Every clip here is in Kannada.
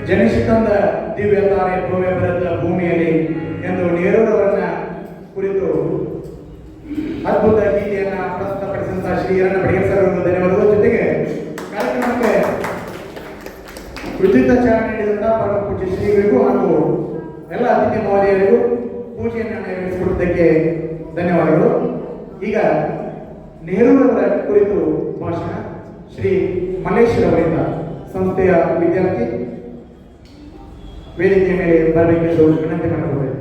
ಜನಿಸಿತಂದ ದಿವ್ಯ ತಾರೆ ಭವ್ಯ ಬರೆದ ಭೂಮಿಯಲ್ಲಿ ಎಂದು ನೆಹರೂರವರನ್ನ ಕುರಿತು ಅದ್ಭುತ ಗೀತೆಯನ್ನ ಪ್ರಸ್ತುತಪಡಿಸಿದಂತಹ ಶ್ರೀ ಹಿರಣ್ಣ ಬಡಿಗೇರ್ ಸರ್ ಅವರಿಗೆ ಧನ್ಯವಾದಗಳು. ಜೊತೆಗೆ ಕಾರ್ಯಕ್ರಮಕ್ಕೆ ಉಚಿತ ಚಾಲನೆ ನೀಡಿದಂತಹ ಪರಮ ಪೂಜ್ಯ ಶ್ರೀಗಳಿಗೂ ಹಾಗೂ ಎಲ್ಲ ಅತಿಥಿ ಮಹೋದಯರಿಗೂ ಪೂಜೆಯನ್ನು ನೆರವೇರಿಸಿಕೊಡುವುದಕ್ಕೆ ಧನ್ಯವಾದಗಳು. ಈಗ ನೆಹರೂರವರ ಕುರಿತು ಭಾಷಣ ಶ್ರೀ ಮಲ್ಲೇಶ್ವರ ಅವರಿಂದ ಸಂಸ್ಥೆಯ ವಿದ್ಯಾರ್ಥಿ ವೇದಿಕೆಯ ಮೇಲೆ ಬರಬೇಕೆಂದು ವಿನಂತಿ ಮಾಡಿಕೊಳ್ಳುತ್ತೇವೆ.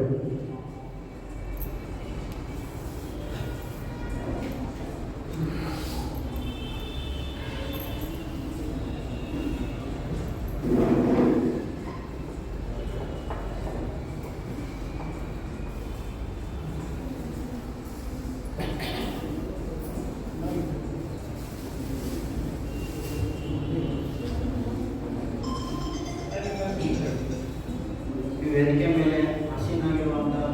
ವೇದಿಕೆ ಮೇಲೆ ಆಸೀನಾಗಿರುವಂತಹ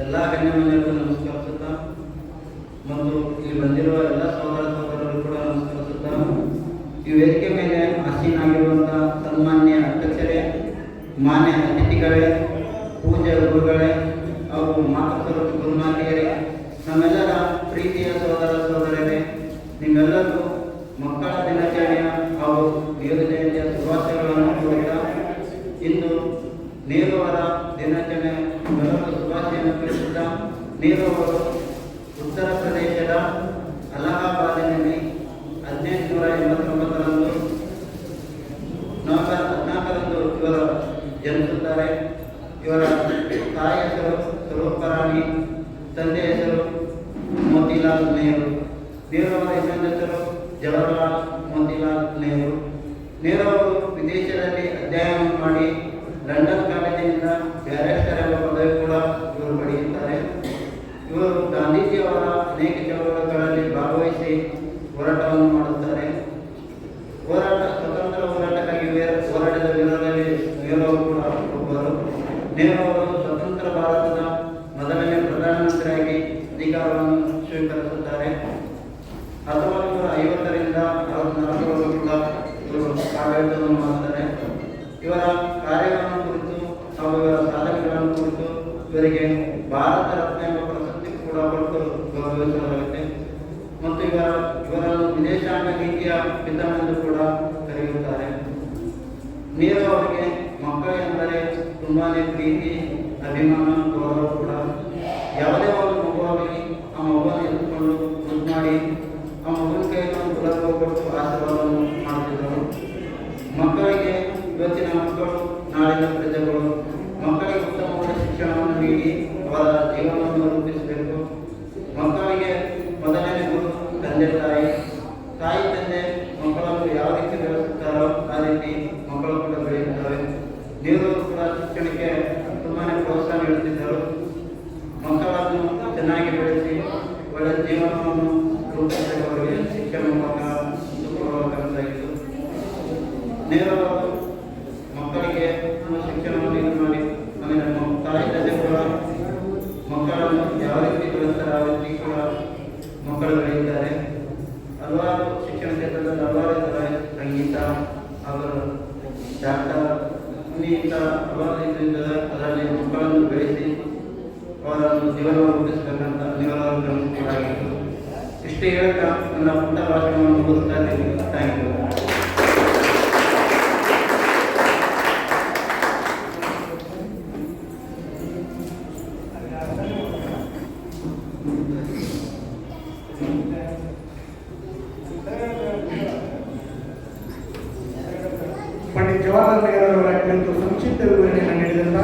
ಎಲ್ಲ ಗಣ್ಯಮಾನ್ಯರಿಗೂ ನಮಸ್ಕರಿಸುತ್ತಾ ಮತ್ತು ಇಲ್ಲಿ ಬಂದಿರುವ ಎಲ್ಲ ಸಹೋದರ ಸಹೋದರರು ಕೂಡ ನಮಸ್ಕರಿಸುತ್ತಾ ಈ ವೇದಿಕೆ ಮೇಲೆ ಆಸೀನಾಗಿರುವಂತಹ ಸನ್ಮಾನ್ಯ ಅಧ್ಯಕ್ಷರೇ, ಮಾನ್ಯ ಅತಿಥಿಗಳೇ, ಪೂಜ್ಯ ಗುರುಗಳೇ ಹಾಗೂ ಮಾತೃ ಗುರುಮಾತೆಯರೇ, ನಮ್ಮೆಲ್ಲರ ಪ್ರೀತಿಯ ಸಹೋದರ ಸಹೋದರರೇ, ನಿಮ್ಮೆಲ್ಲರಿಗೂ ಮಕ್ಕಳ ದಿನಾಚರಣೆಯ ಹಾಗೂ ಯೋಗ ಜಯಂತಿಯ ಶುಭಾಶಯಗಳನ್ನು ಕೋರುತ್ತಾ ಇಂದು ನೆಹರು ಅವರ ದಿನಾಚರಣೆ ಶುಭಾಶಯನ್ನು ತಿಳಿಸುತ್ತಾ, ನೆಹರು ಅವರು ಉತ್ತರ ಪ್ರದೇಶದ ಅಲಹಾಬಾದಿನಲ್ಲಿ 1889ರಂದು ನವೆಂಬರ್ 14ರಂದು ಇವರು ಜನಿಸುತ್ತಾರೆ. ಇವರ ತಾಯಿ ಹೆಸರು ಸ್ವರೂಪ್ ರಾಣಿ, ತಂದೆ ಹೆಸರು ಮೋತಿಲಾಲ್ ನೆಹರು. ನೆಹರು ಅವರ ಇನ್ನೊಂದು ಹೆಸರು ಜವಾಹರ್ಲಾಲ್ ಮೋತಿಲಾಲ್ ನೆಹರು. ನೆಹರು ಅವರು ವಿದೇಶದಲ್ಲಿ ಅಧ್ಯಯನ ಮಾಡಿ ಲಂಡನ್ ಕಾಲೇಜಿನಿಂದ ಬ್ಯಾರಿಸ್ಟರ್ ಎಂಬ ಪದವಿ ಕೂಡ ಇವರು ಪಡೆಯುತ್ತಾರೆ. ಇವರು ಗಾಂಧೀಜಿಯವರ ಅನೇಕ ಚಳವಳಿಗಳಲ್ಲಿ ಭಾಗವಹಿಸಿ ಹೋರಾಟವನ್ನು ಮಾಡುತ್ತಾರೆ. ಸ್ವತಂತ್ರ ಹೋರಾಟಕ್ಕಾಗಿ ಹೋರಾಟದ ವೀರರಲ್ಲಿ ನೆಹರು ಅವರು ಕೂಡ ಒಬ್ಬರು. ನೆಹರು ಅವರು ಸ್ವತಂತ್ರ ಭಾರತದ ಮೊದಲನೇ ಪ್ರಧಾನಮಂತ್ರಿಯಾಗಿ ಅಧಿಕಾರವನ್ನು ಸ್ವೀಕರಿಸುತ್ತಾರೆ. 1950ರಿಂದ 64 ಕೂಡ ಇವರು ಆಡಳಿತವನ್ನು ಮಾಡುತ್ತಾರೆ. ಇವರ ಕಾರ್ಯಗಳನ್ನು ಕುರಿತು ಹಾಗೂ ಇವರ ಸಾಧನೆಗಳನ್ನು ಕುರಿತು ಇವರಿಗೆ ಭಾರತ ರತ್ನ ಎಂಬ ಪ್ರಶಸ್ತಿ ಕೂಡ ಕೊಟ್ಟು ಗೌರವಿಸಲಾಗುತ್ತೆ. ಮತ್ತು ಇವರನ್ನು ವಿದೇಶಾಂಗ ನೀತಿಯ ಪಿತಾಮಹೆಂದು ಕೂಡ ಕರೆಯುತ್ತಾರೆ. ನೆಹರು ಅವರಿಗೆ ಮಕ್ಕಳೆಂದರೆ ತುಂಬಾನೇ ಪ್ರೀತಿ, ಅಭಿಮಾನ, ಗೌರವ ಕೂಡ. ಯಾವುದೇ ಒಂದು ಮಗುವಾಗಲಿ ಆ ಮಗುವನ್ನು ಎದುರುಕೊಂಡು ಮುದ್ದು ಮಾಡಿ ಆ ಮಗುವಿನ ಕೈಯನ್ನು ಗುಲಾಬಿ ಕೊಟ್ಟು ಆಶೀರ್ವಾದವನ್ನು ಮಾಡುತ್ತಿದ್ದರು. ಮಕ್ಕಳಿಗೆ ಇವತ್ತಿನ ಮಕ್ಕಳು ನಾಳಿನ ಪ್ರಜೆಗಳು. ಮಕ್ಕಳಿಗೆ ಉತ್ತಮವಾದ ಶಿಕ್ಷಣವನ್ನು ನೀಡಿ ಅವರ ಜೀವನವನ್ನು ರೂಪಿಸಬೇಕು. ಮಕ್ಕಳಿಗೆ ಮೊದಲನೇ ಗುರು ತಂದೆ ತಾಯಿ. ತಾಯಿ ತಂದೆ ಮಕ್ಕಳನ್ನು ಯಾವ ರೀತಿ ಬೆಳೆಸುತ್ತಾರೋ ಆ ರೀತಿ ಮಕ್ಕಳು ಕೂಡ ಬೆಳೆಯುತ್ತವೆ. ನೆಹರು ಕೂಡ ಶಿಕ್ಷಣಕ್ಕೆ ತುಂಬಾನೇ ಪ್ರೋತ್ಸಾಹ ನೀಡುತ್ತಿದ್ದರು. ಮಕ್ಕಳನ್ನು ಚೆನ್ನಾಗಿ ಬೆಳೆಸಿ ಒಳ್ಳೆಯ ಜೀವನವನ್ನು ರೂಪಿಸುವವರಿಗೆ ಶಿಕ್ಷಣ ಮೂಲಕ ಕನಸಾಯಿತು. ನೆಹರು ಅವರು ಮಕ್ಕಳಿಗೆ ಶಿಕ್ಷಣವನ್ನು ಇದು ಮಾಡಿ ಆಮೇಲೆ ತಾಯಿ ತಂದೆ ಕೂಡ ಮಕ್ಕಳನ್ನು ಯಾವ ರೀತಿ ಬೆಳೆಸ್ತಾರೆ ಆ ರೀತಿ ಕೂಡ ಮಕ್ಕಳು ಬೆಳೆಯುತ್ತಾರೆ. ಹಲವಾರು ಶಿಕ್ಷಣ ಕ್ಷೇತ್ರದಲ್ಲಿ ಹಲವಾರು ಇದ್ದಾರೆ. ಸಂಗೀತ ಅವರು ಡಾಕ್ಟರ್ ಇನ್ನಿತ ಹಲವಾರು ರೀತಿಯಿಂದ ಅದರಲ್ಲಿ ಮಕ್ಕಳನ್ನು ಬೆಳೆಸಿ ಅವರನ್ನು ಜೀವನವನ್ನು ರೂಪಿಸಬೇಕಂತ ನೆಹರು ಕ್ರಮಿಸಲಾಗಿತ್ತು. ಇಷ್ಟೇ ಹೇಳ್ತಾ ನನ್ನ ಪುಟ್ಟ ಭಾಷಣವನ್ನು ಮುಗಿಸ್ತಾ ಇದ್ದೀನಿ. Thank you. ಪಂಡಿತ್ ಜವಾಹರ್ಲಾಲ್ ನೆಹರು ಅವರ ಕುರಿತು ಸಂಕ್ಷಿಪ್ತ ವಿವರಣೆಯನ್ನು ನೀಡಿದಂತ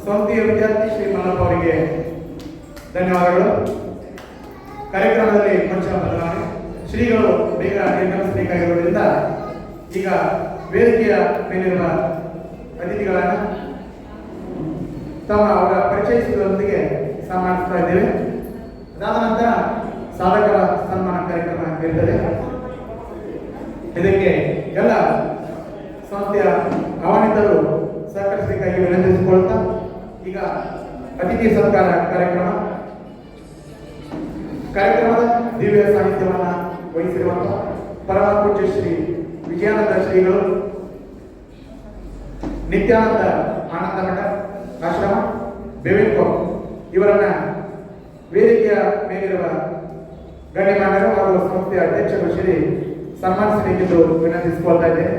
ಸಂಸ್ಥೆಯ ವಿದ್ಯಾರ್ಥಿ ಶ್ರೀ ಮಲ್ಲಪ್ಪ ಅವರಿಗೆ ಧನ್ಯವಾದಗಳು. ಕಾರ್ಯಕ್ರಮದಲ್ಲಿ ಕೊಂಚ ಬದಲಾವಣೆ. ಶ್ರೀಗಳು ಬೇಗ ನಿರ್ಗಮಿಸಬೇಕಾಗಿರುವುದರಿಂದ ಈಗ ವೇದಿಕೆಯ ಮೇಲಿರುವ ಅತಿಥಿಗಳನ್ನು ತಮ್ಮ ಅವರ ಪರಿಚಯಿಸುವುದರೊಂದಿಗೆ ಸನ್ಮಾನಿಸ್ತಾ ಇದ್ದೇವೆ. ಅದಾದ ನಂತರ ಸಾಧಕರ ಸನ್ಮಾನ ಕಾರ್ಯಕ್ರಮ ಇರುತ್ತದೆ. ಇದಕ್ಕೆ ಎಲ್ಲ ಸಂಸ್ಥೆಯ ಆಹ್ವಾನಿತರು ಸಹಕರಿಸಬೇಕಾಗಿ ವಿನಂತಿಸಿಕೊಳ್ತಾ ಈಗ ಅತಿಥಿ ಸತ್ಕಾರ ಕಾರ್ಯಕ್ರಮದ ದಿವ್ಯ ಸಾಹಿತ್ಯವನ್ನು ವಹಿಸಿರುವಂತಹ ಪರಮ ಪೂಜ್ಯ ಶ್ರೀ ವಿಜಯಾನಂದ ಶ್ರೀಗಳು, ನಿತ್ಯಾನಂದ ಆನಂದ ಮಠ ಆಶ್ರಮ ಬೇವಿನಕೊಪ್ಪ ಇವರನ್ನ ವೇದಿಕೆಯ ಮೇಲಿರುವ ಗಣ್ಯಮಾನ್ಯರು ಹಾಗೂ ಸಂಸ್ಥೆಯ ಅಧ್ಯಕ್ಷರು ಶ್ರೀ ಸನ್ಮಾನಿಸಬೇಕೆಂದು ವಿನಂತಿಸಿಕೊಳ್ತಾ ಇದ್ದೇನೆ.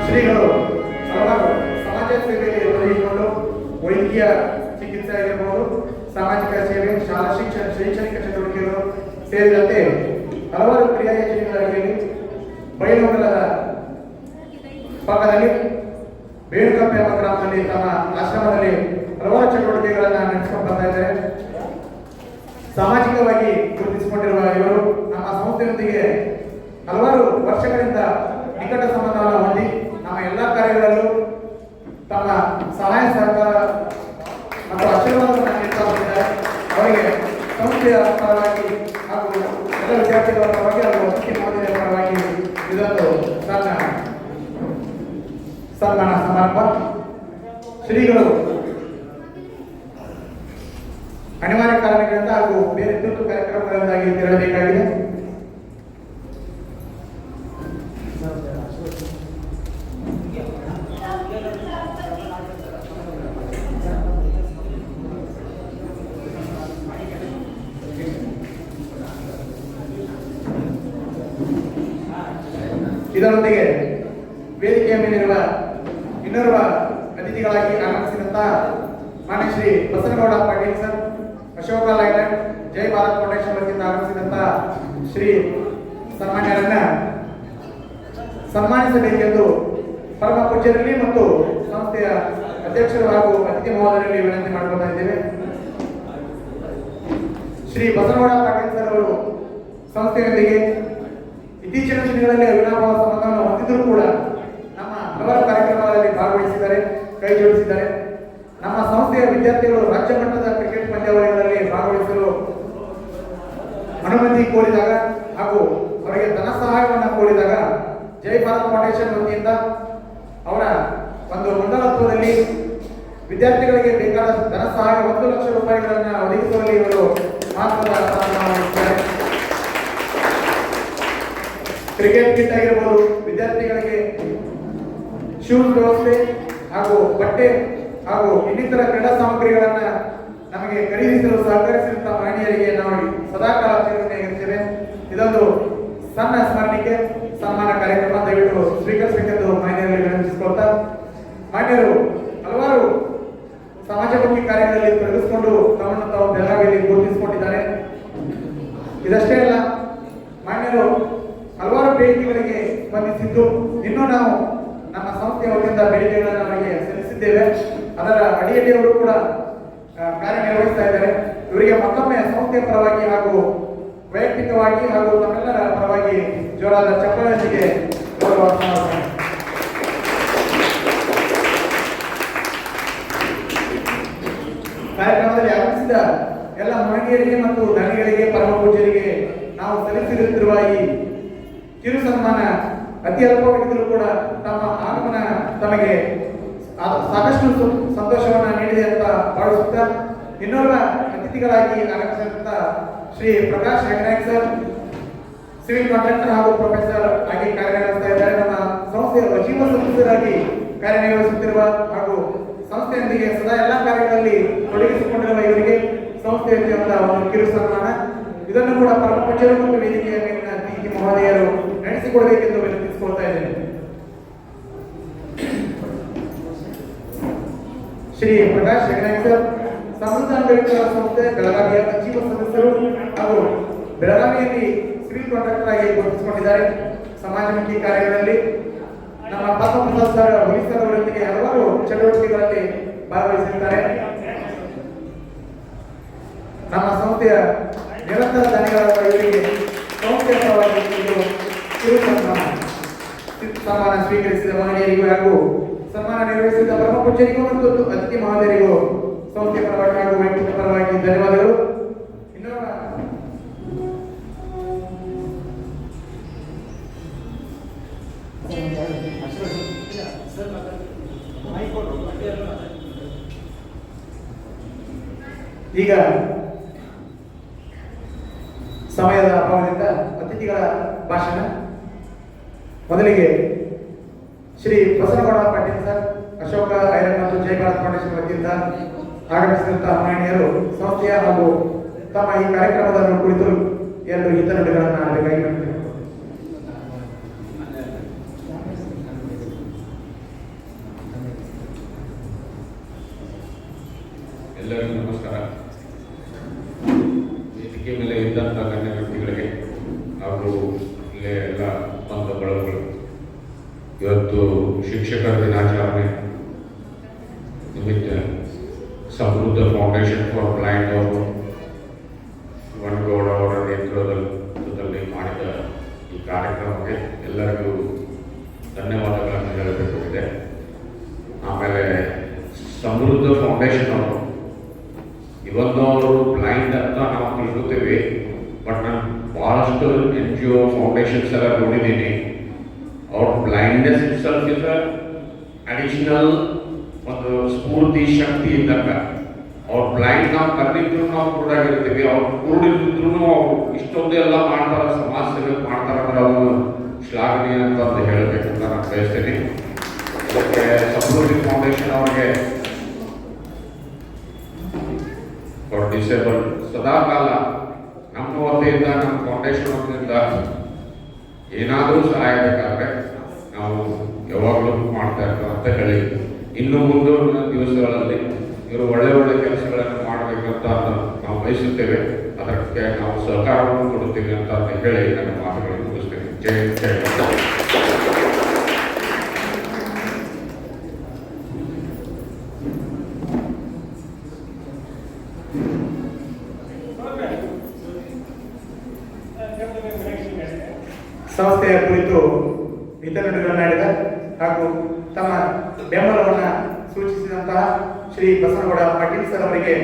ಶ್ರೀಗಳು ಹಲವಾರು ಸಮಾಜ ಸೇವೆಯಲ್ಲಿ ತೊಡಗಿಕೊಂಡು ವೈದ್ಯಕೀಯ ಚಿಕಿತ್ಸೆ ಆಗಿರಬಹುದು, ಸಾಮಾಜಿಕ ಸೇವೆ, ಶಾಲಾ ಶಿಕ್ಷಣ, ಶೈಕ್ಷಣಿಕ ಚಟುವಟಿಕೆಗಳು ಸೇರಿದಂತೆ ಹಲವಾರು ಕ್ರಿಯಾ ಯೋಜನೆಗಳಲ್ಲಿ ಬೈಲಹೊಂಗಲದ ಪಕ್ಕದಲ್ಲಿ ಬೇಣುಕಪ್ಪ ಎಂಬ ಗ್ರಾಮದಲ್ಲಿ ತಮ್ಮ ಆಶ್ರಮದಲ್ಲಿ ಹಲವಾರು ಚಟುವಟಿಕೆಗಳನ್ನು ನಡೆಸಿಕೊಂಡು ಬರ್ತಾ ಇದ್ದಾರೆ. ಸಾಮಾಜಿಕವಾಗಿ ಗುರುತಿಸಿಕೊಂಡಿರುವ ಇವರು ನಮ್ಮ ಸಂಸ್ಥೆಯೊಂದಿಗೆ ಹಲವಾರು ವರ್ಷಗಳಿಂದ ನಿಕಟ ಸಂಬಂಧವನ್ನು ಹೊಂದಿ ನಮ್ಮ ಎಲ್ಲ ಕಾರ್ಯಗಳಲ್ಲೂ ತಮ್ಮ ಸಹಾಯ ಸಹಕಾರ ಮತ್ತು ಆಶೀರ್ವಾದವನ್ನು ನೀಡ್ತಾ ಬಂದಿದ್ದಾರೆ. ಅವರಿಗೆ ಸಂಸ್ಥೆಯ ಪರವಾಗಿ ಹಾಗೂ ಎಲ್ಲ ವಿದ್ಯಾರ್ಥಿಗಳ ಪರವಾಗಿ ಹಾಗೂ ಅತಿಥಿ ಮಹೋದಯರ ಪರವಾಗಿ ಇದೊಂದು ನನ್ನ ಸನ್ಮಾನ ಸಮಾರಂಭ. ಶ್ರೀಗಳು ಅನಿವಾರ್ಯ ಕಾರಣಗಳಿಂದ ಹಾಗೂ ಬೇರೆ ತುರ್ತು ಕಾರ್ಯಕ್ರಮಗಳಿಂದಾಗಿ ತೆರಳಬೇಕಾಗಿದೆ. ಇದರೊಂದಿಗೆ ವೇದಿಕೆಯ ಮೇಲಿರುವ ಇನ್ನೋರ್ವ ಅತಿಥಿಗಳಾಗಿ ಆಗಮಿಸಿದಂತಹ ಮಾನ್ಯ ಶ್ರೀ ಬಸನಗೌಡ ಪಾಟೀಲ್ ಸರ್, ಅಶೋಕ ಲೈಲ್ಯಾಂಡ್ ಜೈ ಭಾರತ್ ಫೌಂಡೇಶನ್ ವತಿಯಿಂದ ಆಗಮಿಸಿದಂತಹ ಶ್ರೀ ಸನ್ಮಾನ್ಯರನ್ನ ಸನ್ಮಾನಿಸಬೇಕೆಂದು ಪರಮ ಪೂಜ್ಯರಲ್ಲಿ ಮತ್ತು ಸಂಸ್ಥೆಯ ಅಧ್ಯಕ್ಷರು ಹಾಗೂ ಅತಿಥಿ ಮಹೋದಯರಲ್ಲಿ ವಿನಂತಿ ಮಾಡಿಕೊಳ್ತಾ ಇದ್ದೇವೆ. ಶ್ರೀ ಬಸನಗೌಡ ಪಾಟೀಲ್ ಸರ್ ಅವರು ಸಂಸ್ಥೆಯೊಂದಿಗೆ ಇತ್ತೀಚಿನ ದಿನಗಳಲ್ಲಿ ಅವಿನಾಭಾವ ಸಂಬಂಧವನ್ನು ಹೊಂದಿದ್ದರೂ ಕೂಡ ನಮ್ಮ ಹಲವಾರು ಕಾರ್ಯಕ್ರಮಗಳಲ್ಲಿ ಭಾಗವಹಿಸಿದ್ದಾರೆ, ಕೈ ಜೋಡಿಸಿದ್ದಾರೆ. ನಮ್ಮ ಸಂಸ್ಥೆಯ ವಿದ್ಯಾರ್ಥಿಗಳು ರಾಜ್ಯ ಮಟ್ಟದ ಕ್ರಿಕೆಟ್ ಪಂದ್ಯಾವಳಿಗಳಲ್ಲಿ ಭಾಗವಹಿಸಲು ಅನುಮತಿ ಕೋರಿದಾಗ ಹಾಗೂ ಅವರಿಗೆ ಧನ ಸಹಾಯವನ್ನು ಕೋರಿದಾಗ ಜೈ ಭಾರತ್ ಫೌಂಡೇಶನ್ ವತಿಯಿಂದ ಅವರ ಒಂದು ಮುಂದಾಳತ್ವದಲ್ಲಿ ವಿದ್ಯಾರ್ಥಿಗಳಿಗೆ ಬೇಕಾದ ಧನ ಸಹಾಯ 1 ಲಕ್ಷ ರೂಪಾಯಿಗಳನ್ನು ಒದಗಿಸುವಲ್ಲಿ ಇವರು ಮಹತ್ವದ ಪಾತ್ರವನ್ನು ವಹಿಸಿದ್ದಾರೆ. ಕ್ರಿಕೆಟ್ ಕಿಟ್ ಆಗಿರಬಹುದು, ವಿದ್ಯಾರ್ಥಿಗಳಿಗೆ ಶೂಸ್ ವ್ಯವಸ್ಥೆ ಹಾಗೂ ಬಟ್ಟೆ ಹಾಗೂ ಇನ್ನಿತರ ಕ್ರೀಡಾ ಸಾಮಗ್ರಿಗಳನ್ನ ನಮಗೆ ಖರೀದಿಸಲು ಸಹಕರಿಸಿದಂತಹ ಮಹಿಳೆಯರಿಗೆ ನಾವು ಸದಾಕಾಲ ಚಿರಋಣಿಯಾಗಿರುತ್ತೇವೆ. ಇದೊಂದು ಸಣ್ಣ ಸ್ಮರಣಿಕೆ ಸನ್ಮಾನ ಕಾರ್ಯಕ್ರಮ, ದಯವಿಟ್ಟು ಸ್ವೀಕರಿಸಬೇಕೆಂದು ಮಹಿಳೆಯರಲ್ಲಿ ವಿನಂತಿಸಿಕೊಳ್ತಾ, ಮಾನ್ಯರು ಹಲವಾರು ಸಮಾಜಮುಖಿ ಕಾರ್ಯಗಳಲ್ಲಿ ತೊಡಗಿಸಿಕೊಂಡು ತಮ್ಮನ್ನು ತಾವು ಬೆಳಗಾವಿಯಲ್ಲಿ ಗುರುತಿಸಿಕೊಂಡಿದ್ದಾರೆ. ಇದಷ್ಟೇ ಅಲ್ಲ, ಮಾನ್ಯರು ಹಲವಾರು ಬೇಡಿಕೆಗಳಿಗೆ ಸ್ಪಂದಿಸಿದ್ದು ಇನ್ನೂ ನಾವು ನಮ್ಮ ಸಂಸ್ಥೆಯ ವತಿಯಿಂದ ಬೇಡಿಕೆಗಳನ್ನು ಅವರಿಗೆ ಸಲ್ಲಿಸಿದ್ದೇವೆ. ಅದರ ಅಡಿಯಲ್ಲಿ ಅವರು ಕೂಡ ಕಾರ್ಯನಿರ್ವಹಿಸ್ತಾ ಇದ್ದಾರೆ. ಇವರಿಗೆ ಮತ್ತೊಮ್ಮೆ ಸಂಸ್ಥೆಯ ಪರವಾಗಿ ಹಾಗೂ ವೈಯಕ್ತಿಕವಾಗಿ ಹಾಗೂ ತಮ್ಮೆಲ್ಲರ ಪರವಾಗಿ ಜೋರಾದ ಚಪ್ಪಾಳೆಯೊಂದಿಗೆ ಗೌರವ ಸಮರ್ಪಣೆ. ಕಾರ್ಯಕ್ರಮದಲ್ಲಿ ಆಗಮಿಸಿದ ಎಲ್ಲ ಮಹಿಳೆಯರಿಗೆ ಮತ್ತು ಧನಿಗಳಿಗೆ, ಪರಮ ಪೂಜ್ಯರಿಗೆ ನಾವು ಸಲ್ಲಿಸಿರುತ್ತಿರುವ ಈ ಕಿರು ಸನ್ಮಾನ ಅತಿ ಅಲ್ಪವಾಗಿದ್ದರೂ ಕೂಡ ತಮ್ಮ ಆಗಮನ ತಮಗೆ ಸಾಕಷ್ಟು ಸಂತೋಷವನ್ನ ನೀಡಿದೆ ಅಂತ ಭಾವಿಸುತ್ತಾ, ಇನ್ನೋರ್ವ ಅತಿಥಿಗಳಾಗಿ ಆಗಮಿಸಿದಂತ Shri Prakash Hegnayak sir, civil contractor ಹಾಗೂ ಪ್ರೊಫೆಸರ್ ಆಗಿ ಕಾರ್ಯನಿರ್ವಹಿಸ್ತಾ ಇದ್ದಾರೆ. ನಮ್ಮ ಸಂಸ್ಥೆಯ ಜೀವ ಸದಸ್ಯರಾಗಿ ಕಾರ್ಯನಿರ್ವಹಿಸುತ್ತಿರುವ ಹಾಗೂ ಸಂಸ್ಥೆಯೊಂದಿಗೆ ಸದಾ ಎಲ್ಲ ಕಾರ್ಯಗಳಲ್ಲಿ ತೊಡಗಿಸಿಕೊಂಡಿರುವ ಇವರಿಗೆ ಸಂಸ್ಥೆಯ ಒಂದು ಕಿರು ಸನ್ಮಾನ. ಇದನ್ನು ಕೂಡ ಪರಮ ಪೂಜ್ಯರು ಮತ್ತು ವೇದಿಕೆಯ ಮೇಲಿನ ಅತಿಥಿ ಮಹೋದಯರು ನಡೆಸಿಕೊಡಬೇಕೆಂದು ವಿನಂತಿಸಿಕೊಳ್ತಾ ಇದ್ದೇನೆ. ಶ್ರೀ ಪ್ರಕಾಶ್ ಹೆಗ್ನಾಯಕ್ ಸರ್, ಸಮೃದ್ಧ ಅಂಬೇಡ್ಕರ್ ಸಂಸ್ಥೆ ಬೆಳಗಾವಿಯ ಸಚಿವ ಸದಸ್ಯರು ಹಾಗೂ ಬೆಳಗಾವಿಯಲ್ಲಿ ಸಿವಿಲ್ ಕಾಂಟ್ರಾಕ್ಟರ್ ಆಗಿ ಗುರುತಿಸಿಕೊಂಡಿದ್ದಾರೆ. ಸಮಾಜಮುಖಿ ಕಾರ್ಯಗಳಲ್ಲಿ ನಮ್ಮ ಪಾಪಪ್ರಸಾದ್ ಸರ್ ಹುಲಿಸರ್ ಅವರೊಂದಿಗೆ ಹಲವಾರು ಚಟುವಟಿಕೆಗಳಲ್ಲಿ ಭಾಗವಹಿಸಿದ್ದಾರೆ. ನಮ್ಮ ಸಂಸ್ಥೆಯ ನಿರಂತರ ಧನ್ಯವಾದ ಇವರಿಗೆ ಸಂಸ್ಥೆಯ ಪರವಾಗಿ ಕಿರು ಸನ್ಮಾನ ಸ್ವೀಕರಿಸಿದ ಮಹಿಳೆಯರಿಗೂ ಹಾಗೂ ಸನ್ಮಾನ ನಿರ್ವಹಿಸಿದ ಪರಮ ಪೂಜ್ಯರಿಗೂ ಮತ್ತು ಅತಿಥಿ ಮಹೋದಯರಿಗೂ ಸಂಸ್ಥೆಯ ಪರವಾಗಿ ಹಾಗೂ ವೈಯಕ್ತಿಕ ಪರವಾಗಿ ಧನ್ಯವಾದಗಳು. ಈಗ ಸಮಯದ ಅಭಾವದಿಂದ ಅತಿಥಿಗಳ ಭಾಷಣ. ಮೊದಲಿಗೆ ಶ್ರೀ ಬಸನಗೌಡ ಪಾಟೀಲ್ ಸರ್, ಅಶೋಕ ಐರನ್ ಮತ್ತು ಜೈ ಭಾರತ್ ಫೌಂಡೇಶನ್ ವತಿಯಿಂದ ಆಗಮಿಸಿದಂತಹ ಮಹಿಳೆಯರು ಸಂಸ್ಥೆಯ ಹಾಗೂ ತಮ್ಮ ಈ ಕಾರ್ಯಕ್ರಮದ ಕುರಿತು 2 ಹಿತನುಡಿಗಳನ್ನು ಆಡಬೇಕಾಗಿ. ಎಲ್ಲರಿಗೂ ನಮಸ್ಕಾರ. ವೇದಿಕೆ ಮೇಲೆ ಇದ್ದಂಥ ಗಣ್ಯ ವ್ಯಕ್ತಿಗಳಿಗೆ ಹಾಗೂ ಇಲ್ಲೇ ಎಲ್ಲ ಬಂಧ ಬಳಗಗಳು, ಇವತ್ತು ಶಿಕ್ಷಕರ ದಿನಾಚರಣೆ ನಿಮಿತ್ತ ಸಮೃದ್ಧ ಫೌಂಡೇಶನ್ ಫಾರ್ ಬ್ಲೈಂಡ್ ಅವರು ಶಿವನಗೌಡ ಅವರ ನೇತೃತ್ವದಲ್ಲಿ ಮಾಡಿದ ಈ ಕಾರ್ಯಕ್ರಮಕ್ಕೆ ಎಲ್ಲರಿಗೂ ಧನ್ಯವಾದಗಳನ್ನು ಹೇಳಬೇಕಾಗಿದೆ. ಆಮೇಲೆ ಸಮೃದ್ಧ ಫೌಂಡೇಶನ್ ಅವರು ಇವತ್ತು ಅವರು ಬ್ಲೈಂಡ್ ಅಂತ ನಾವು ತಿಳ್ಕೊತೀವಿ, ಬಟ್ ನಾನು ಭಾಳಷ್ಟು NGO ಫೌಂಡೇಶನ್ಸ್ ಎಲ್ಲ ನೋಡಿದ್ದೀನಿ. ಅವ್ರ blindness it self is additional ಒಂದು ಸ್ಫೂರ್ತಿ ಶಕ್ತಿ ಇದ್ದಾಗ. ಅವ್ರ ಬ್ಲೈಂಡ್ ನಾವು ಕಣ್ಣಿದ್ರು ನಾವು ಕುರುಡಾಗಿರ್ತೀವಿ, ಅವ್ರು ಕುರುಡಿದ್ರು ಅವ್ರು ಇಷ್ಟೊಂದು ಎಲ್ಲ ಮಾಡ್ತಾರೆ, ಸಮಾಜ ಸೇವೆ ಮಾಡ್ತಾರೆ ಅಂದ್ರೆ ಅವರು ಶ್ಲಾಘನೀಯ ಅಂತ ಹೇಳಬೇಕಂತ ನಾನು ಬಯಸ್ತೀನಿ. ಅದಕ್ಕೆ ಸಮೃದ್ಧಿ ಫೌಂಡೇಶನ್ ಅವರಿಗೆ ಫಾರ್ ಡಿಸೇಬಲ್ ಸದಾಕಾಲ ನಮ್ಮ ವತಿಯಿಂದ, ನಮ್ಮ ಫೌಂಡೇಶನ್ ವತಿಯಿಂದ ಏನಾದರೂ ಸಹಾಯ ಬೇಕಾದರೆ ನಾವು ಯಾವಾಗಲೂ ಮಾಡ್ತಾ ಇರ್ತಾರೆ ಅಂತ ಹೇಳಿ ಇನ್ನು ಮುಂದಿನ ದಿವಸಗಳಲ್ಲಿ ಇವರು ಒಳ್ಳೆ ಒಳ್ಳೆ ಕೆಲಸಗಳನ್ನು ಮಾಡಬೇಕಂತ ನಾವು ಬಯಸುತ್ತೇವೆ. ಅದಕ್ಕೆ ನಾವು ಸಹಕಾರವನ್ನು ಕೊಡುತ್ತೇವೆ ಅಂತ ಹೇಳಿ ನನ್ನ ಮಾತುಗಳನ್ನು ಮುಗಿಸ್ತೇನೆ. ಜೈ ಜೈ. ಸಂಸ್ಥೆಯ ಕುರಿತು ಹಿತನುಡಿಗಳನ್ನಾಡಿದ ಹಾಗೂ ತಮ್ಮ ಬೆಂಬಲವನ್ನು ಸೂಚಿಸಿದಂತಹ ಶ್ರೀ ಬಸನಗೌಡ ಪಾಟೀಲ್ ಸರ್ ಅವರಿಗೆ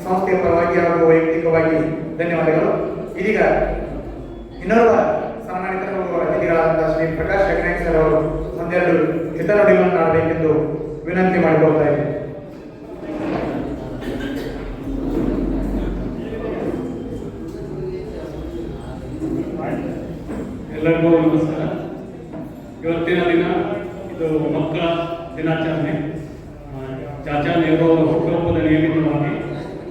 ಸಂಸ್ಥೆಯ ಪರವಾಗಿ ಹಾಗೂ ವೈಯಕ್ತಿಕವಾಗಿ ಧನ್ಯವಾದಗಳು. ಇದೀಗ ಇನ್ನೋರ್ವ ಸನ್ಮಾನಿತರು ಅತಿಥಿಗಳಾದಂತಹ ಶ್ರೀ ಪ್ರಕಾಶ್ ಹೆಗ್ನಾಯಕ್ ಸರ್ ಅವರು ಒಂದೆರಡು ಹಿತನುಡಿಗಳನ್ನು ಆಡಬೇಕೆಂದು ವಿನಂತಿ ಮಾಡಿಕೊಳ್ತಾ ಇದ್ದೀನಿ. ಎಲ್ಲರಿಗೂ ನಮಸ್ಕಾರ. ಇವತ್ತಿನ ದಿನ ಇದು ಮಕ್ಕಳ ದಿನಾಚರಣೆ. ಚಾಚಾ ನೆಹರು ಅವರ ಹುಟ್ಟುಹಬ್ಬದ ನಿಯಮಿತವಾಗಿ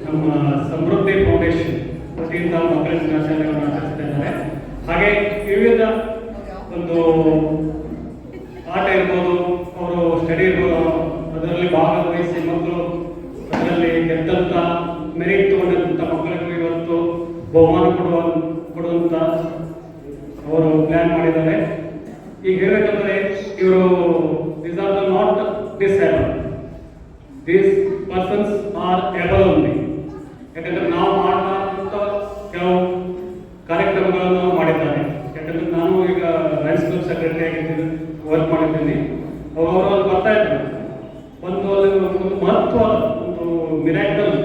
ನಮ್ಮ ಸಮೃದ್ಧಿ ಫೌಂಡೇಶನ್ ವತಿಯಿಂದ ಮಕ್ಕಳ ದಿನಾಚರಣೆಯನ್ನು ಆಚರಿಸ್ತಾ ಇದ್ದಾರೆ. ಹಾಗೆ ವಿವಿಧ ಒಂದು ಆಟ ಇರ್ಬೋದು, ಅವರು ಸ್ಟಡಿ ಇರ್ಬೋದು, ಅದರಲ್ಲಿ ಭಾಗವಹಿಸಿ ಮಕ್ಕಳು ಅದರಲ್ಲಿ ಗೆದ್ದಂಥ ಮೆರಿಟ್ ತಗೊಂಡಂಥ ಮಕ್ಕಳಿಗೂ ಇವತ್ತು ಬಹುಮಾನ ಕೊಡುವಂಥ ಅವರು ಪ್ಲಾನ್ ಮಾಡಿದ್ದಾರೆ. ಈಗ ಹೇಳಬೇಕಂದ್ರೆ ಇವರು these are the not disable, these persons are able only. ಯಾಕಂದ್ರೆ ನಾವು ಮಾಡುವಂಥ ಕೆಲವು ಕಾರ್ಯಕ್ರಮಗಳನ್ನು ನಾವು ಮಾಡಿದ್ದಾರೆ. ಯಾಕಂದ್ರೆ ನಾನು ಈಗ ಲಯನ್ಸ್ ಕ್ಲಬ್ ಸೆಕ್ರೆಟರಿ ಆಗಿದ್ದೀನಿ, ವರ್ಕ್ ಮಾಡಿದ್ದೀನಿ. ಅವರು ಬರ್ತಾ ಇದ್ರು, ಒಂದು ಮಹತ್ವದ ಒಂದು ಮಿರಾಕಲ್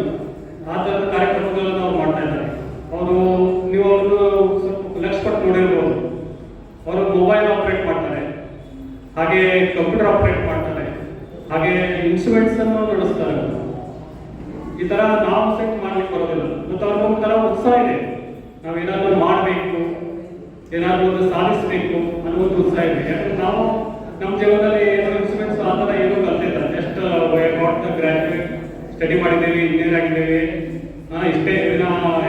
ಆ ಥರದ ಕಾರ್ಯಕ್ರಮಗಳನ್ನು ನಾವು ಮಾಡ್ತಾ ಇದ್ದಾರೆ. ಅವರು ನೀವು ಅವ್ರನ್ನು ಸ್ವಲ್ಪ ಲಕ್ಷ ಕೊಟ್ಟು ನೋಡಿರ್ಬೋದು. ಅವರು ಮೊಬೈಲ್ ಆಪರೇಟ್ ಮಾಡ್ತಾರೆ, ಹಾಗೆ ಕಂಪ್ಯೂಟರ್ ಆಪರೇಟ್ ಮಾಡ್ತಾರೆ, ಹಾಗೆ ಇನ್ಸ್ಟ್ರೂಮೆಂಟ್ಸ್ ಅನ್ನು ನಡೆಸ್ತಾರೆ. ಈ ಥರ ನಾವು ಸೆಟ್ ಮಾಡ್ಲಿಕ್ಕೆ ಬರೋದಿಲ್ಲ. ಮತ್ತು ಅವ್ರಿಗೆ ಒಂಥರ ಉತ್ಸಾಹ ಇದೆ, ನಾವೇನಾದರೂ ಮಾಡಬೇಕು, ಏನಾದರೂ ಒಂದು ಸಾಧಿಸಬೇಕು ಅನ್ನೋ ಒಂದು ಉತ್ಸಾಹ ಇದೆ. ಯಾಕಂದ್ರೆ ನಾವು ನಮ್ಮ ಜೀವನದಲ್ಲಿ ಏನೋ ಇನ್ಸ್ಟ್ರೂಮೆಂಟ್ಸ್ ಆ ಥರ ಏನೂ ಕಲ್ತಿಲ್ಲ. Just got the graduate study ಮಾಡಿದ್ದೀವಿ, ಇಂಜಿನಿಯರ್ ಆಗಿದ್ದೇವೆ, ಇಷ್ಟೇ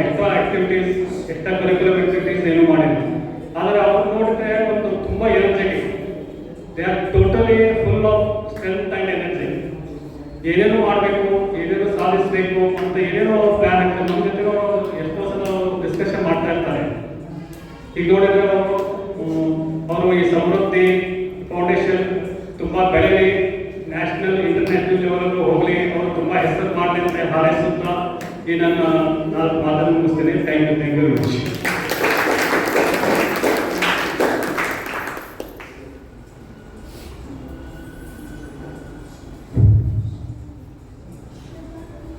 extra activities, extra curricular activities ಏನೂ ಮಾಡಿಲ್ಲ. ಆದರೆ ಅವ್ರು ನೋಡಿದ್ರೆ ಒಂದು ತುಂಬ energetic, they are totally full of strength and energy. ಏನೇನೋ ಮಾಡಬೇಕು, ಏನೇನೋ ಸಾಧಿಸಬೇಕು ಅಂತ ಏನೇನೋ ಪ್ಲಾನ್ ಆಗ್ತದೆ. ನಮ್ಮ ಜೊತೆ ಎಷ್ಟೋ ಸಲ ಡಿಸ್ಕಷನ್ ಮಾಡ್ತಾ ಇರ್ತಾರೆ. ಈಗ ನೋಡಿದ್ರೆ ಅವರು ಈ ಸಮೃದ್ಧಿ ಫೌಂಡೇಶನ್ ತುಂಬ ಬೆಳೆಯಲಿ, ನ್ಯಾಷನಲ್ ಇಂಟರ್ನ್ಯಾಷನಲ್ ಲೆವೆಲ್ಗೂ ಹೋಗಲಿ, ಅವರು ತುಂಬ ಹೆಸರು ಮಾಡಲಿ ಅಂತ ಹಾರೈಸುತ್ತಾ ಈ ನನ್ನ ಮಾತನ್ನು ಮುಗಿಸ್ತೇನೆ. Thank you very much.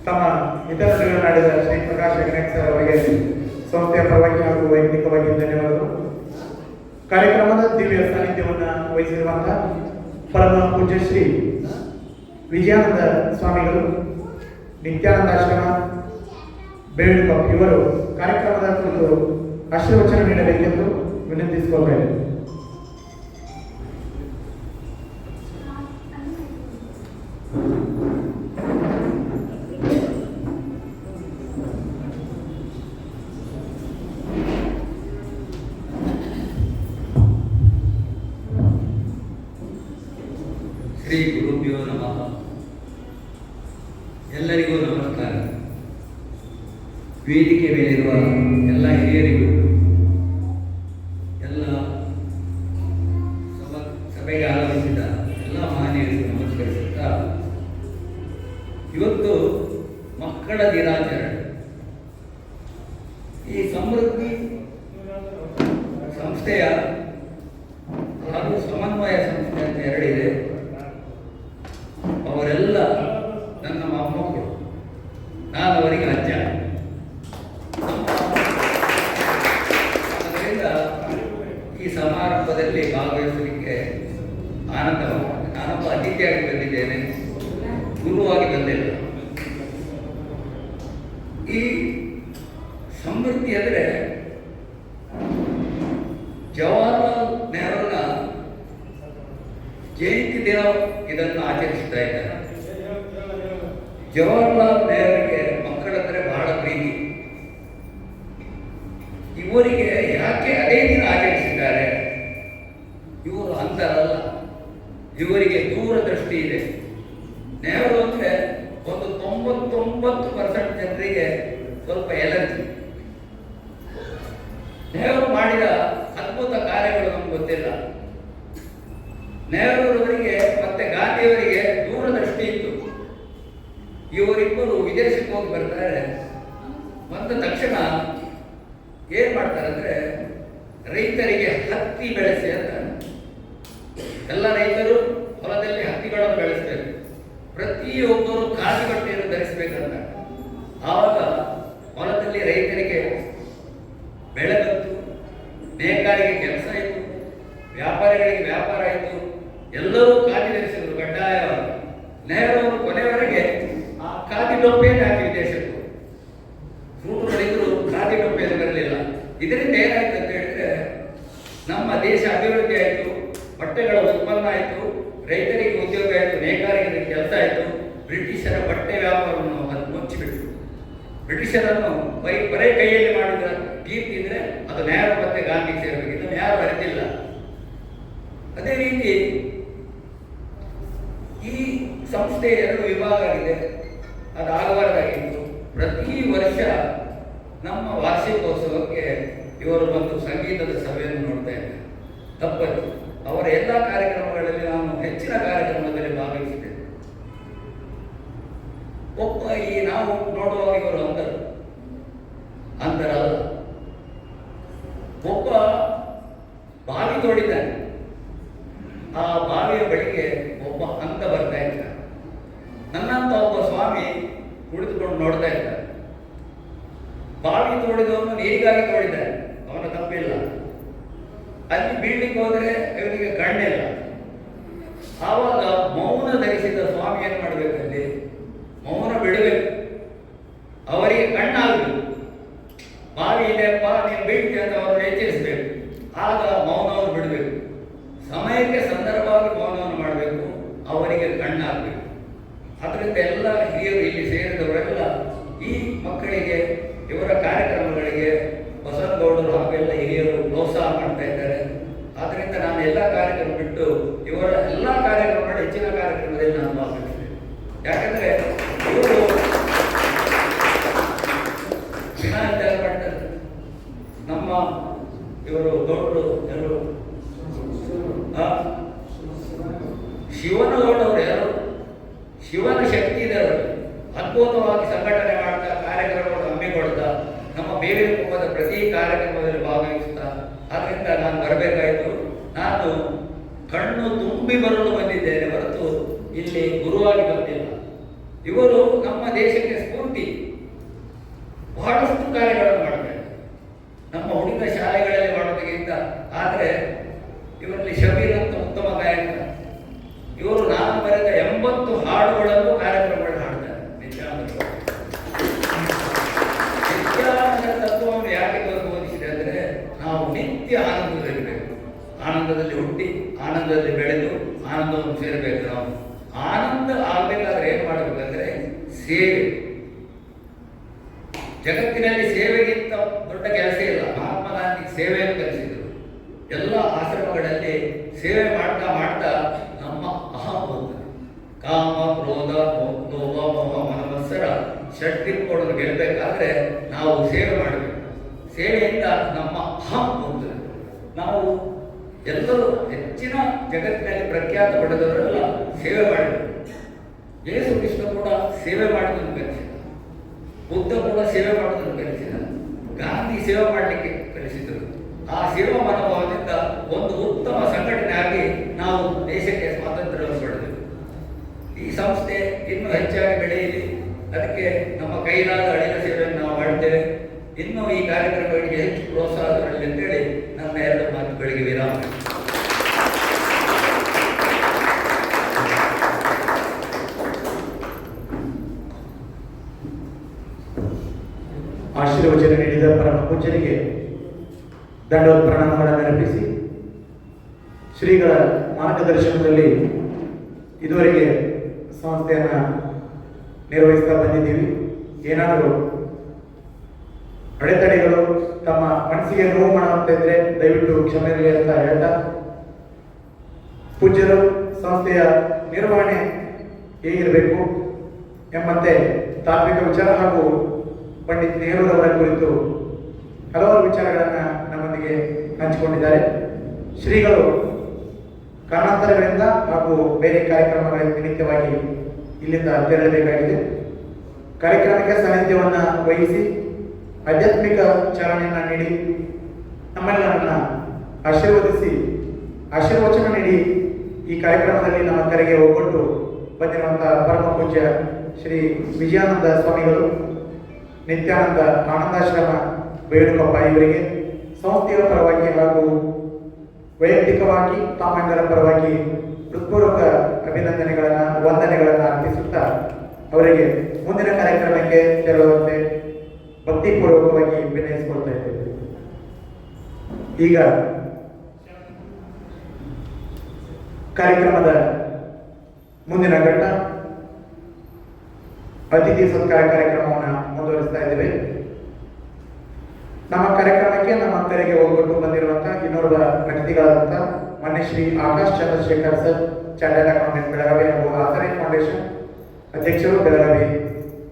ತಮ್ಮ ಹಿತನುಡಿಗಳನ್ನಾಡಿದ ಶ್ರೀ ಪ್ರಕಾಶ್ ಹೆಗ್ನಾಯಕ್ ಸರ್ ಅವರಿಗೆ ಸಂಸ್ಥೆಯ ಪರವಾಗಿ ಹಾಗೂ ವೈಯಕ್ತಿಕವಾಗಿ ಧನ್ಯವಾದಗಳು. ಕಾರ್ಯಕ್ರಮದ ದಿವ್ಯ ಸಾನ್ನಿಧ್ಯವನ್ನು ವಹಿಸಿರುವಂತಹ ಪರಮ ಪೂಜ್ಯ ಶ್ರೀ ವಿಜಯಾನಂದ ಸ್ವಾಮಿಗಳು, ನಿತ್ಯಾನಂದಾಶ್ರಮ ಬೇಳುಕೊಪ್ಪ, ಇವರು ಕಾರ್ಯಕ್ರಮದ ಕುರಿತು ಆಶೀರ್ವಚನ ನೀಡಬೇಕೆಂದು ವಿನಂತಿಸಿಕೊಳ್ಳಬೇಕು. ಶ್ರೀ ಗುರುಭ್ಯೋ ನಮಃ. ಎಲ್ಲರಿಗೂ ನಮಸ್ಕಾರ. ವೇದಿಕೆ ಮೇಲಿರುವ ಎಲ್ಲ ಹಿರಿಯರಿಗೂ, ಎಲ್ಲ ಸಭೆಗೆ ಆಗಮಿಸಿದ ಎಲ್ಲ ಮಾನ್ಯರಿಗೂ ನಮಸ್ಕರಿಸುತ್ತಾ, ಇವತ್ತು ಮಕ್ಕಳ ದಿನಾಚರಣೆ. ಈ ಸಮೃದ್ಧಿ ಸಂಸ್ಥೆಯ ಹಾಗೂ ಸಮನ್ವಯ ಸಂಸ್ಥೆ ಅಂತ ಎರಡಿದೆ. ಅವರೆಲ್ಲ ನನ್ನ ಮೊಮ್ಮಕ್ಕಳು, ನಾನು ಅವರಿಗೆ ಅಜ್ಜ. ಅದರಿಂದ ಈ ಸಮಾರಂಭದಲ್ಲಿ ಭಾಗವಹಿಸಲಿಕ್ಕೆ ಆನಂದವಾಗುತ್ತದೆ. ನಾನೊಬ್ಬ ಅತಿಥಿಯಾಗಿ ಬಂದಿದ್ದೇನೆ, ಗುರುವಾಗಿ ಬಂದಿಲ್ಲ. ಈ ಸಮೃದ್ಧಿ ಅಂದರೆ ಜವಾಹರ್ಲಾಲ್ ನೆಹರುನ ಜಯಂತಿ ದಿನ ಇದನ್ನು ಆಚರಿಸ್ತಾ ಇದ್ದಾರೆ. ಜವಾಹರ್ಲಾಲ್ ನೆಹರುಗೆ ಮಕ್ಕಳಂದರೆ ಬಹಳ ಪ್ರೀತಿ. ಇವರಿಗೆ ಯಾಕೆ ಅದೇ ದಿನ ಆಚರಿಸಿದ್ದಾರೆ? ಇವರು ಅಂತರಲ್ಲ, ಇವರಿಗೆ ದೂರದೃಷ್ಟಿ ಇದೆ. ನೆಹರು ಅಂದರೆ ಒಂದು 99% ಜನರಿಗೆ ಸ್ವಲ್ಪ ಎಲರ್ಜಿ. ನೆಹರು ಮಾಡಿದ ಅದ್ಭುತ ಕಾರ್ಯಗಳು ನಮ್ಗೆ ಗೊತ್ತಿಲ್ಲ. ನೆಹರೂರವರಿಗೆ ಮತ್ತೆ ಗಾಂಧಿಯವರಿಗೆ ದೂರದೃಷ್ಟಿ ಇತ್ತು. ಇವರಿಬ್ಬರು ವಿದೇಶಕ್ಕೆ ಹೋಗಿ ಬರ್ತಾರೆ. ಬಂದ ತಕ್ಷಣ ಏನ್ ಮಾಡ್ತಾರೆ ಅಂದ್ರೆ, ರೈತರಿಗೆ ಹತ್ತಿ ಬೆಳೆಸಿ ಅಂತ. ಎಲ್ಲ ರೈತರು ಹೊಲದಲ್ಲಿ ಹತ್ತಿಗಳನ್ನು ಬೆಳೆಸಬೇಕು, ಪ್ರತಿಯೊಬ್ಬರು ಖಾದಿ ಬಟ್ಟೆಯನ್ನು ಧರಿಸಬೇಕಂತ. ಆವಾಗ ಹೊಲದಲ್ಲಿ ರೈತರಿಗೆ ಬೆಳೆ ಬಂತು, ನೇಕಾರಿಗೆ ಕೆಲಸ ಆಯಿತು, ವ್ಯಾಪಾರಿಗಳಿಗೆ ವ್ಯಾಪಾರ ಆಯಿತು, ಎಲ್ಲರೂ ಖಾದಿ ಧರಿಸಿದ್ರು ಕಡ್ಡಾಯವಾಗಿ. ನೆಹರು ಅವರು ಕೊನೆಯವರೆಗೆ ಆ ಖಾದಿ ಟೊಪ್ಪೆಯನ್ನು ಹಾಕಿ ವಿದೇಶಕ್ಕೆ ಸೂಟು ರೈತರು ಖಾದಿ ಟೊಪ್ಪೆಯನ್ನು ಬರಲಿಲ್ಲ. ಇದರಿಂದ ಏನಾಯ್ತು ಅಂತ ಹೇಳಿದ್ರೆ, ನಮ್ಮ ದೇಶ ಅಭಿವೃದ್ಧಿ ಆಯಿತು, ಬಟ್ಟೆಗಳ ಉತ್ಪನ್ನ ಆಯಿತು, ರೈತರಿಗೆ ಉದ್ಯೋಗ ಆಯಿತು, ನೇಕಾರರಿಗೆ ಕೆಲಸ ಆಯಿತು. ಬ್ರಿಟಿಷರ ಬಟ್ಟೆ ವ್ಯಾಪಾರವನ್ನು ಅದು ಮುಚ್ಚಿಬಿಟ್ಟು ಬ್ರಿಟಿಷರನ್ನು ಬರೇ ಕೈಯಲ್ಲಿ ಮಾಡಿದ ಕೀರ್ತಿ ಇದ್ರೆ ಅದು ನೆಹರು ಮತ್ತೆ ಗಾಂಧಿ ಸೇರಬೇಕು. ಇದನ್ನು ಯಾರು ಅರಿತಿಲ್ಲ. ಅದೇ ರೀತಿ ಈ ಸಂಸ್ಥೆ 2 ವಿಭಾಗ ಆಗಿದೆ. ಅದು ಆಗಬಾರ್ದಾಗಿತ್ತು. ಪ್ರತಿ ವರ್ಷ ನಮ್ಮ ವಾರ್ಷಿಕೋತ್ಸವಕ್ಕೆ ಇವರು ಬಂದು ಸಂಗೀತದ ಸಭೆಯನ್ನು ನೋಡ್ತಾ ಇದ್ದಾರೆ. ತಪ್ಪದು. ಅವರ ಎಲ್ಲ ಕಾರ್ಯಕ್ರಮಗಳಲ್ಲಿ ನಾನು ಹೆಚ್ಚಿನ ಕಾರ್ಯಕ್ರಮದಲ್ಲಿ ಭಾಗವಹಿಸಿದ್ದೇನೆ. ಒಬ್ಬ ಈ ನಾವು ನೋಡುವಾಗ ಇವರು ಅಂತರಲ್ಲ. ಒಬ್ಬ ಬಾವಿ ತೋಡಿದ್ದಾನೆ. ಆ ಬಾವಿಯ ಬಳಿಗೆ ಒಬ್ಬ ಅಂತ ಬರ್ತಾ ಇದ್ದಾನೆ. ನನ್ನಂತ ಒಬ್ಬ ಸ್ವಾಮಿ ಕುಳಿತುಕೊಂಡು ನೋಡ್ತಾ ಇದ್ದಾನೆ. ಬಾವಿ ತೋಡಿದವನು ನೀರಿಗಾಗಿ ತೋಡಿದ್ದಾನೆ, ಅವನ ತಪ್ಪಿಲ್ಲ. ಅಲ್ಲಿ ಬೀಳ್ಲಿಕ್ಕೆ ಹೋದರೆ ಇವನಿಗೆ ಕಣ್ಣಿಲ್ಲ. ಆವಾಗ ಮೌನ ಧರಿಸಿದ ಸ್ವಾಮಿ ಏನು ಮಾಡಬೇಕಲ್ಲಿ? ಮೌನ ಬಿಡಬೇಕು, ಅವರಿಗೆ ಕಣ್ಣಾಗಬೇಕು. ಬಾವಿ ಇದೆಯಪ್ಪ, ನೀನು ಬೀಳ್ತೀಯ ಅಂತ ಅವರನ್ನು ಎಚ್ಚರಿಸಬೇಕು. ಆಗ ಮೌನವನ್ನು ಬಿಡಬೇಕು. ಸಮಯಕ್ಕೆ ಸಂದರ್ಭವಾಗಿ ಮೌನವನ್ನು ಮಾಡಬೇಕು, ಅವರಿಗೆ ಕಣ್ಣಾಗಬೇಕು. ಅದರಿಂದ ಎಲ್ಲ ಹಿರಿಯರು ಇಲ್ಲಿ ಸೇರಿದವರೆಲ್ಲ ಈ ಮಕ್ಕಳಿಗೆ, ಇವರ ಕಾರ್ಯಕ್ರಮಗಳಿಗೆ ಬಸವನಗೌಡರು ಹಾಗೂ ಎಲ್ಲ ಹಿರಿಯರು ಪ್ರೋತ್ಸಾಹ ಮಾಡ್ತಾ ಇದ್ದಾರೆ. ಆದ್ದರಿಂದ ನಾನು ಎಲ್ಲ ಕಾರ್ಯಕ್ರಮ ಬಿಟ್ಟು ಇವರ ಎಲ್ಲ ಕಾರ್ಯಕ್ರಮಗಳ ಹೆಚ್ಚಿನ ಕಾರ್ಯಕ್ರಮದಲ್ಲಿ ನಾನು ಭಾಗವಹಿಸ್ತೇನೆ. ಯಾಕಂದ್ರೆ ಇವರು ವಿನಾಯಕ ಮಾಡ್ತಾರೆ. ನಮ್ಮ ಇವರು ದೊಡ್ಡರು ಎಲ್ಲರೂ ಶಿವನ ದೊಡ್ಡವರು ಯಾರು? ಶಿವನ ಶಕ್ತಿ ಇದೆ ಅವರಲ್ಲಿ. ಅದ್ಭುತವಾಗಿ ಸಂಘಟನೆ ಮಾಡ್ತಾ, ಕಾರ್ಯಕ್ರಮಗಳು ಹಮ್ಮಿಕೊಡ್ತಾ, ನಮ್ಮ ಬೇರೆ ಕುಟುಂಬದ ಪ್ರತಿ ಕಾರ್ಯಕ್ರಮದಲ್ಲಿ ಭಾಗವಹಿಸ್ತಾ. ಆದ್ದರಿಂದ ನಾನು ಬರಬೇಕಾಯಿತು. ನಾನು ಕಣ್ಣು ತುಂಬಿ ಬರಲು ಬಂದಿದ್ದೇನೆ ಹೊರತು ಇಲ್ಲಿ ಗುರುವಾಗಿ ಬಂದಿಲ್ಲ. ಇವರು ನಮ್ಮ ದೇಶಕ್ಕೆ ಸ್ಫೂರ್ತಿ. ಬಹಳಷ್ಟು ಕಾರ್ಯಗಳನ್ನು ಮಾಡ್ತಾರೆ. ನಮ್ಮ ಹುಡುಗ ಶಾಲೆಗಳಲ್ಲಿ ಮಾಡೋದಕ್ಕಿಂತ. ಆದರೆ ಇವರಲ್ಲಿ ಶಬೀರ್ ಅಂತ ಉತ್ತಮ ಗಾಯಕ. ಇವರು ನಾನು ಬರೆದ 80 ಹಾಡುಗಳನ್ನು ಕಾರ್ಯಕ್ರಮಗಳು ಹಾಡ್ತಾರೆ. ನಿತ್ಯಾನಂದ ತತ್ವವನ್ನು ಯಾಕೆ ಬೋಧಿಸಿದೆ ಅಂದರೆ, ನಾವು ನಿತ್ಯ ಆನಂದದಲ್ಲಿರಬೇಕು. ಆನಂದದಲ್ಲಿ ಹುಟ್ಟಿ, ಆನಂದದಲ್ಲಿ ಬೆಳೆದು, ಆನಂದವನ್ನು ಸೇರಬೇಕು. ನಾವು ಆನಂದ ಆಗಬೇಕಾದ್ರೆ ಏನು ಮಾಡಬೇಕಂದ್ರೆ ಸೇವೆ. ಜಗತ್ತಿನಲ್ಲಿ ಸೇವೆಗಿಂತ ದೊಡ್ಡ ಕೆಲಸ ಇಲ್ಲ. ಮಹಾತ್ಮ ಗಾಂಧಿ ಸೇವೆಯನ್ನು ಕಲಿಸಿದರು. ಎಲ್ಲ ಆಶ್ರಮಗಳಲ್ಲಿ ಸೇವೆ ಮಾಡ್ತಾ ಮಾಡ್ತಾ ನಮ್ಮ ಅಹಂ ಹೋಗ್ತದೆ. ಕಾಮ, ಕ್ರೋಧ, ಲೋಭ, ಮೋಹ, ಮನಮತ್ಸರ ಷಡ್ರಿಪುಗಳನ್ನು ಗೆಲ್ಲಬೇಕಾದ್ರೆ ನಾವು ಸೇವೆ ಮಾಡಬೇಕು. ಸೇವೆಯಿಂದ ನಮ್ಮ ಅಹಂ ಹೋಗ್ತದೆ. ನಾವು ಎಲ್ಲರೂ ಹೆಚ್ಚಿನ ಜಗತ್ತಿನಲ್ಲಿ ಪ್ರಖ್ಯಾತ ಪಡೆದವರೆಲ್ಲ ಸೇವೆ ಮಾಡಬೇಕು. ಯೇಸು ಕೃಷ್ಣ ಕೂಡ ಸೇವೆ ಮಾಡೋದನ್ನು ಕಲಿಸಿದ. ಬುದ್ಧ ಕೂಡ ಸೇವೆ ಮಾಡೋದನ್ನು ಕಲಿಸಿದ. ಗಾಂಧಿ ಸೇವೆ ಮಾಡಲಿಕ್ಕೆ ಕಲಿಸಿದರು. ಆ ಸೇವಾ ಮನೋಭಾವದಿಂದ ಒಂದು ಉತ್ತಮ ಸಂಘಟನೆ ಆಗಿ ನಾವು ದೇಶಕ್ಕೆ ಸ್ವಾತಂತ್ರ್ಯವನ್ನು ಪಡೆದೆವು. ಈ ಸಂಸ್ಥೆ ಇನ್ನೂ ಹೆಚ್ಚಾಗಿ ಬೆಳೆಯಲಿ, ಅದಕ್ಕೆ ನಮ್ಮ ಕೈಲಾದ ಅಳಿಲ ಸೇವೆಯನ್ನು ನಾವು ಮಾಡ್ತೇವೆ. ಇನ್ನೂ ಈ ಕಾರ್ಯಕ್ರಮಗಳಿಗೆ ಹೆಚ್ಚು ಪ್ರೋತ್ಸಾಹ ನೀಡಲಿ ಅಂತೇಳಿ ನನ್ನ 2 ಮಾತುಗಳಿಗೆ ವಿರಾಮ. ಆಶೀರ್ವಚನ ನೀಡಿದ ಪರಮ ಪೂಜ್ಯರಿಗೆ ದಂಡೋತ್ ಪ್ರಣಾಮಗಳನ್ನು ಅರ್ಪಿಸಿ, ಶ್ರೀಗಳ ಮಾರ್ಗದರ್ಶನದಲ್ಲಿ ಇದುವರೆಗೆ ಸಂಸ್ಥೆಯನ್ನು ನಿರ್ವಹಿಸ್ತಾ ಬಂದಿದ್ದೀವಿ. ಏನಾದರೂ ಅಡೆತಡೆಗಳು ತಮ್ಮ ಮನಸ್ಸಿಗೆ ನೋವು ಮಾಡುತ್ತಿದ್ರೆ ದಯವಿಟ್ಟು ಕ್ಷಮೆ ಇರಲಿ ಅಂತ ಹೇಳ್ತಾ, ಪೂಜ್ಯರು ಸಂಸ್ಥೆಯ ನಿರ್ವಹಣೆ ಹೇಗಿರಬೇಕು ಎಂಬಂತೆ ತಾತ್ವಿಕ ವಿಚಾರ ಹಾಗೂ ಪಂಡಿತ್ ನೆಹರೂರವರ ಕುರಿತು ಹಲವಾರು ವಿಚಾರಗಳನ್ನು ನಮ್ಮೊಂದಿಗೆ ಹಂಚಿಕೊಂಡಿದ್ದಾರೆ. ಶ್ರೀಗಳು ಕಾರಣಾಂತರಗಳಿಂದ ಹಾಗೂ ಬೇರೆ ಕಾರ್ಯಕ್ರಮಗಳ ನಿಮಿತ್ತವಾಗಿ ಇಲ್ಲಿಂದ ತೆರಳಬೇಕಾಗಿದೆ. ಕಾರ್ಯಕ್ರಮಕ್ಕೆ ಸಾನ್ನಿಧ್ಯವನ್ನು ವಹಿಸಿ ಆಧ್ಯಾತ್ಮಿಕ ಚಾಲನೆಯನ್ನು ನೀಡಿ ನಮ್ಮೆಲ್ಲರನ್ನ ಆಶೀರ್ವಚನ ನೀಡಿ ಈ ಕಾರ್ಯಕ್ರಮದಲ್ಲಿ ನಮ್ಮ ಕರೆಗೆ ಒಗ್ಗಟ್ಟು ಬಂದಿರುವಂತಹ ಪರಮ ಪೂಜ್ಯ ಶ್ರೀ ವಿಜಯಾನಂದ ಸ್ವಾಮಿಗಳು, ನಿತ್ಯಾನಂದ ಆನಂದಾಶ್ರಮ ಬೇಣುಕೊಪ್ಪ ಇವರಿಗೆ ಸಂಸ್ಥೆಯ ಪರವಾಗಿ ಹಾಗೂ ವೈಯಕ್ತಿಕವಾಗಿ ತಾಮೆಲ್ಲರ ಪರವಾಗಿ ಹೃತ್ಪೂರ್ವಕ ಅಭಿನಂದನೆಗಳನ್ನು ವಂದನೆಗಳನ್ನು ಅರ್ಪಿಸುತ್ತಾ ಅವರಿಗೆ ಮುಂದಿನ ಕಾರ್ಯಕ್ರಮಕ್ಕೆ ತೆರಳುವಂತೆ ಭಕ್ತಿಪೂರ್ವಕವಾಗಿ ವಿನಯಿಸಿಕೊಳ್ತಾ ಇದ್ದೇವೆ. ಈಗ ಕಾರ್ಯಕ್ರಮದ ಮುಂದಿನ ಘಟ್ಟ ಅತಿಥಿ ಸತ್ಕಾರ ಕಾರ್ಯಕ್ರಮವನ್ನು ಮುಂದುವರಿಸ್ತಾ ಇದ್ದೇವೆ. ನಮ್ಮ ಕಾರ್ಯಕ್ರಮಕ್ಕೆ ನಮ್ಮ ಕರೆಗೆ ಒಗ್ಗಟ್ಟು ಬಂದಿರುವಂತಹ ಇನ್ನೋರ್ವ ಅತಿಥಿಗಳಾದಂಥ ಮಾನ್ಯ Shri Akash Chandrashekhar sir, chartered accountant Belagavi ಹಾಗೂ ಆಸರೆ ಫೌಂಡೇಶನ್ ಅಧ್ಯಕ್ಷರು ಬೆಳಗಾವಿ,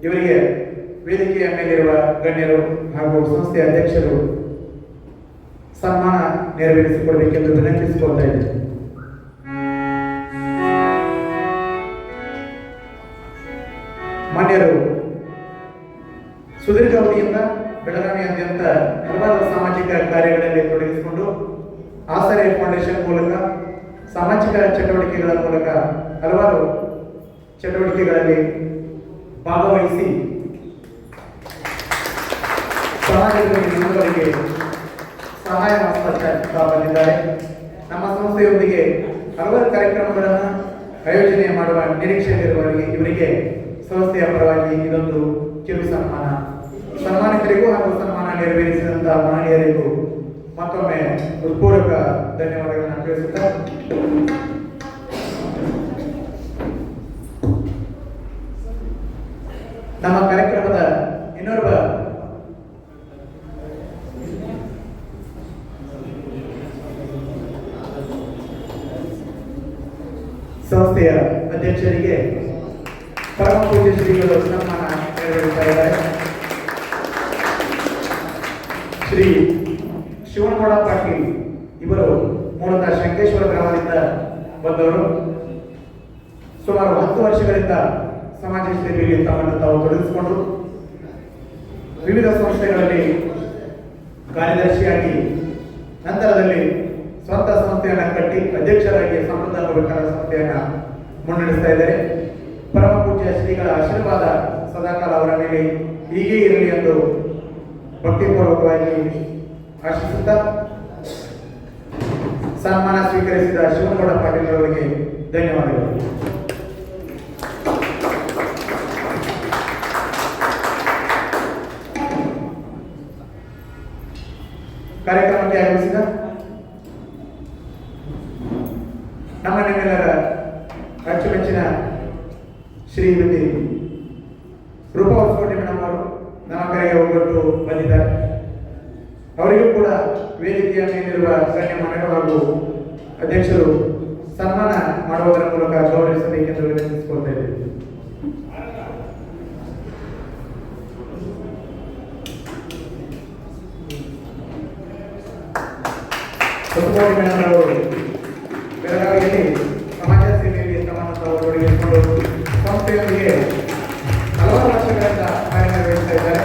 ಇವರಿಗೆ ವೇದಿಕೆಯ ಮೇಲಿರುವ ಗಣ್ಯರು ಹಾಗೂ ಸಂಸ್ಥೆಯ ಅಧ್ಯಕ್ಷರು ಸನ್ಮಾನ ನೆರವೇರಿಸಿಕೊಡಬೇಕೆಂದು ವಿನಂತಿಸಿಕೊಳ್ತಾ ಇದ್ದೇನೆ. ಮಾನ್ಯರು ಸುದೀರ್ಘ ಅವಧಿಯಿಂದ ಬೆಳಗಾವಿಯಾದ್ಯಂತ ಹಲವಾರು ಸಾಮಾಜಿಕ ಕಾರ್ಯಗಳಲ್ಲಿ ತೊಡಗಿಸಿಕೊಂಡು ಆಸರೆ ಫೌಂಡೇಶನ್ ಮೂಲಕ ಸಾಮಾಜಿಕ ಚಟುವಟಿಕೆಗಳ ಮೂಲಕ ಹಲವಾರು ಚಟುವಟಿಕೆಗಳಲ್ಲಿ ಭಾಗವಹಿಸಿ ಸಮಾಜದಲ್ಲಿ ನಮ್ಮವರಿಗೆ ಸಹಾಯ ಮಾಡ್ತಾ ಬಂದಿದ್ದಾರೆ. ನಮ್ಮ ಸಂಸ್ಥೆಯೊಂದಿಗೆ ಹಲವಾರು ಕಾರ್ಯಕ್ರಮಗಳನ್ನು ಆಯೋಜನೆ ಮಾಡುವ ನಿರೀಕ್ಷೆಯಲ್ಲಿರುವವರಿಗೆ ಇವರಿಗೆ ಸಂಸ್ಥೆಯ ಪರವಾಗಿ ಇದೊಂದು ಕಿರು ಸನ್ಮಾನಿತರಿಗೂ ಹಾಗೂ ಸನ್ಮಾನ ನೆರವೇರಿಸಿದಂತಹ ಮಹನೀಯರಿಗೂ ಮತ್ತೊಮ್ಮೆ ಹೃತ್ಪೂರ್ವಕ ಧನ್ಯವಾದಗಳನ್ನು ತಿಳಿಸುತ್ತಾ ನಮ್ಮ ಕಾರ್ಯಕ್ರಮದ ಇನ್ನೋರ್ವ ಸಂಸ್ಥೆಯ ಅಧ್ಯಕ್ಷರಿಗೆ ಪರಮ ಪೂಜ್ಯ ಶ್ರೀಗಳು ಸನ್ಮಾನ ನೆರವೇರಿಸ್ತಾ ಇದ್ದಾರೆ. ಶ್ರೀ ಶಿವನಗೌಡ ಪಾಟೀಲ್ ಇವರು ಮೂಲತಃ ಶಂಕೇಶ್ವರ ಗ್ರಾಮದಿಂದ ಬಂದವರು. ಸುಮಾರು 10 ವರ್ಷಗಳಿಂದ ಸಮಾಜ ಸೇವೆಯಲ್ಲಿ ತಮ್ಮನ್ನು ತಾವು ತೊಡಗಿಸಿಕೊಂಡು ವಿವಿಧ ಸಂಸ್ಥೆಗಳಲ್ಲಿ ಕಾರ್ಯದರ್ಶಿಯಾಗಿ ನಂತರದಲ್ಲಿ ಸ್ವಂತ ಸಂಸ್ಥೆಯನ್ನು ಕಟ್ಟಿ ಅಧ್ಯಕ್ಷರಾಗಿ ಸಮೃದ್ಧ ಭವಿಷ್ಯದ ಸಂಸ್ಥೆಯನ್ನು ಮುನ್ನಡೆಸ್ತಾ ಇದ್ದಾರೆ. ಪರಮ ಪೂಜ್ಯ ಶ್ರೀಗಳ ಆಶೀರ್ವಾದ ಸದಾಕಾಲ ಅವರ ಮೇಲೆ ಹೀಗೆ ಇರಲಿ ಎಂದು ಭಕ್ತಿಪೂರ್ವಕವಾಗಿ ಆಶಿಸುತ್ತಾ ಸನ್ಮಾನ ಸ್ವೀಕರಿಸಿದ ಶಿವನಗೌಡ ಪಾಟೀಲ್ ಅವರಿಗೆ ಧನ್ಯವಾದಗಳು. ಕಾರ್ಯಕ್ರಮಕ್ಕೆ ಆಗಮಿಸಿದ ನಮ್ಮ ನಿಮ್ಮೆಲ್ಲರ ಅಚ್ಚುಮೆಚ್ಚಿನ ಶ್ರೀಮತಿ ರೂಪಾ ಹೊಸಕೋಟೆ ಮೇಡಮ್ ಅವರು ನಮ್ಮ ಕರೆಗೆ ಒಗ್ಗಟ್ಟು ಬಂದಿದ್ದಾರೆ. ಅವರಿಗೂ ಕೂಡ ವೇದಿಕೆಯ ಮೇಲಿರುವ ಗಣ್ಯಮಾನ್ಯರು ಹಾಗೂ ಅಧ್ಯಕ್ಷರು ಸನ್ಮಾನ ಮಾಡುವುದರ ಮೂಲಕ ಗೌರವಿಸಬೇಕೆಂದು ವಿನಂತಿಸಿಕೊಳ್ತಾ ಇದ್ದೇವೆ. ಹೊಸಕೋಟೆ ಮೇಡಮ್ ಅವರು ಬೆಳಗಾವಿಯಲ್ಲಿ ಸಮಾಜ ಸೇವೆಯಲ್ಲಿ ತಮ್ಮನ್ನು ತಾವು ತೊಡಗಿಸಿಕೊಂಡು ಸಂಸ್ಥೆಯೊಂದಿಗೆ ಹಲವಾರು ವರ್ಷಗಳಿಂದ ಕಾರ್ಯನಿರ್ವಹಿಸ್ತಾ ಇದ್ದಾರೆ.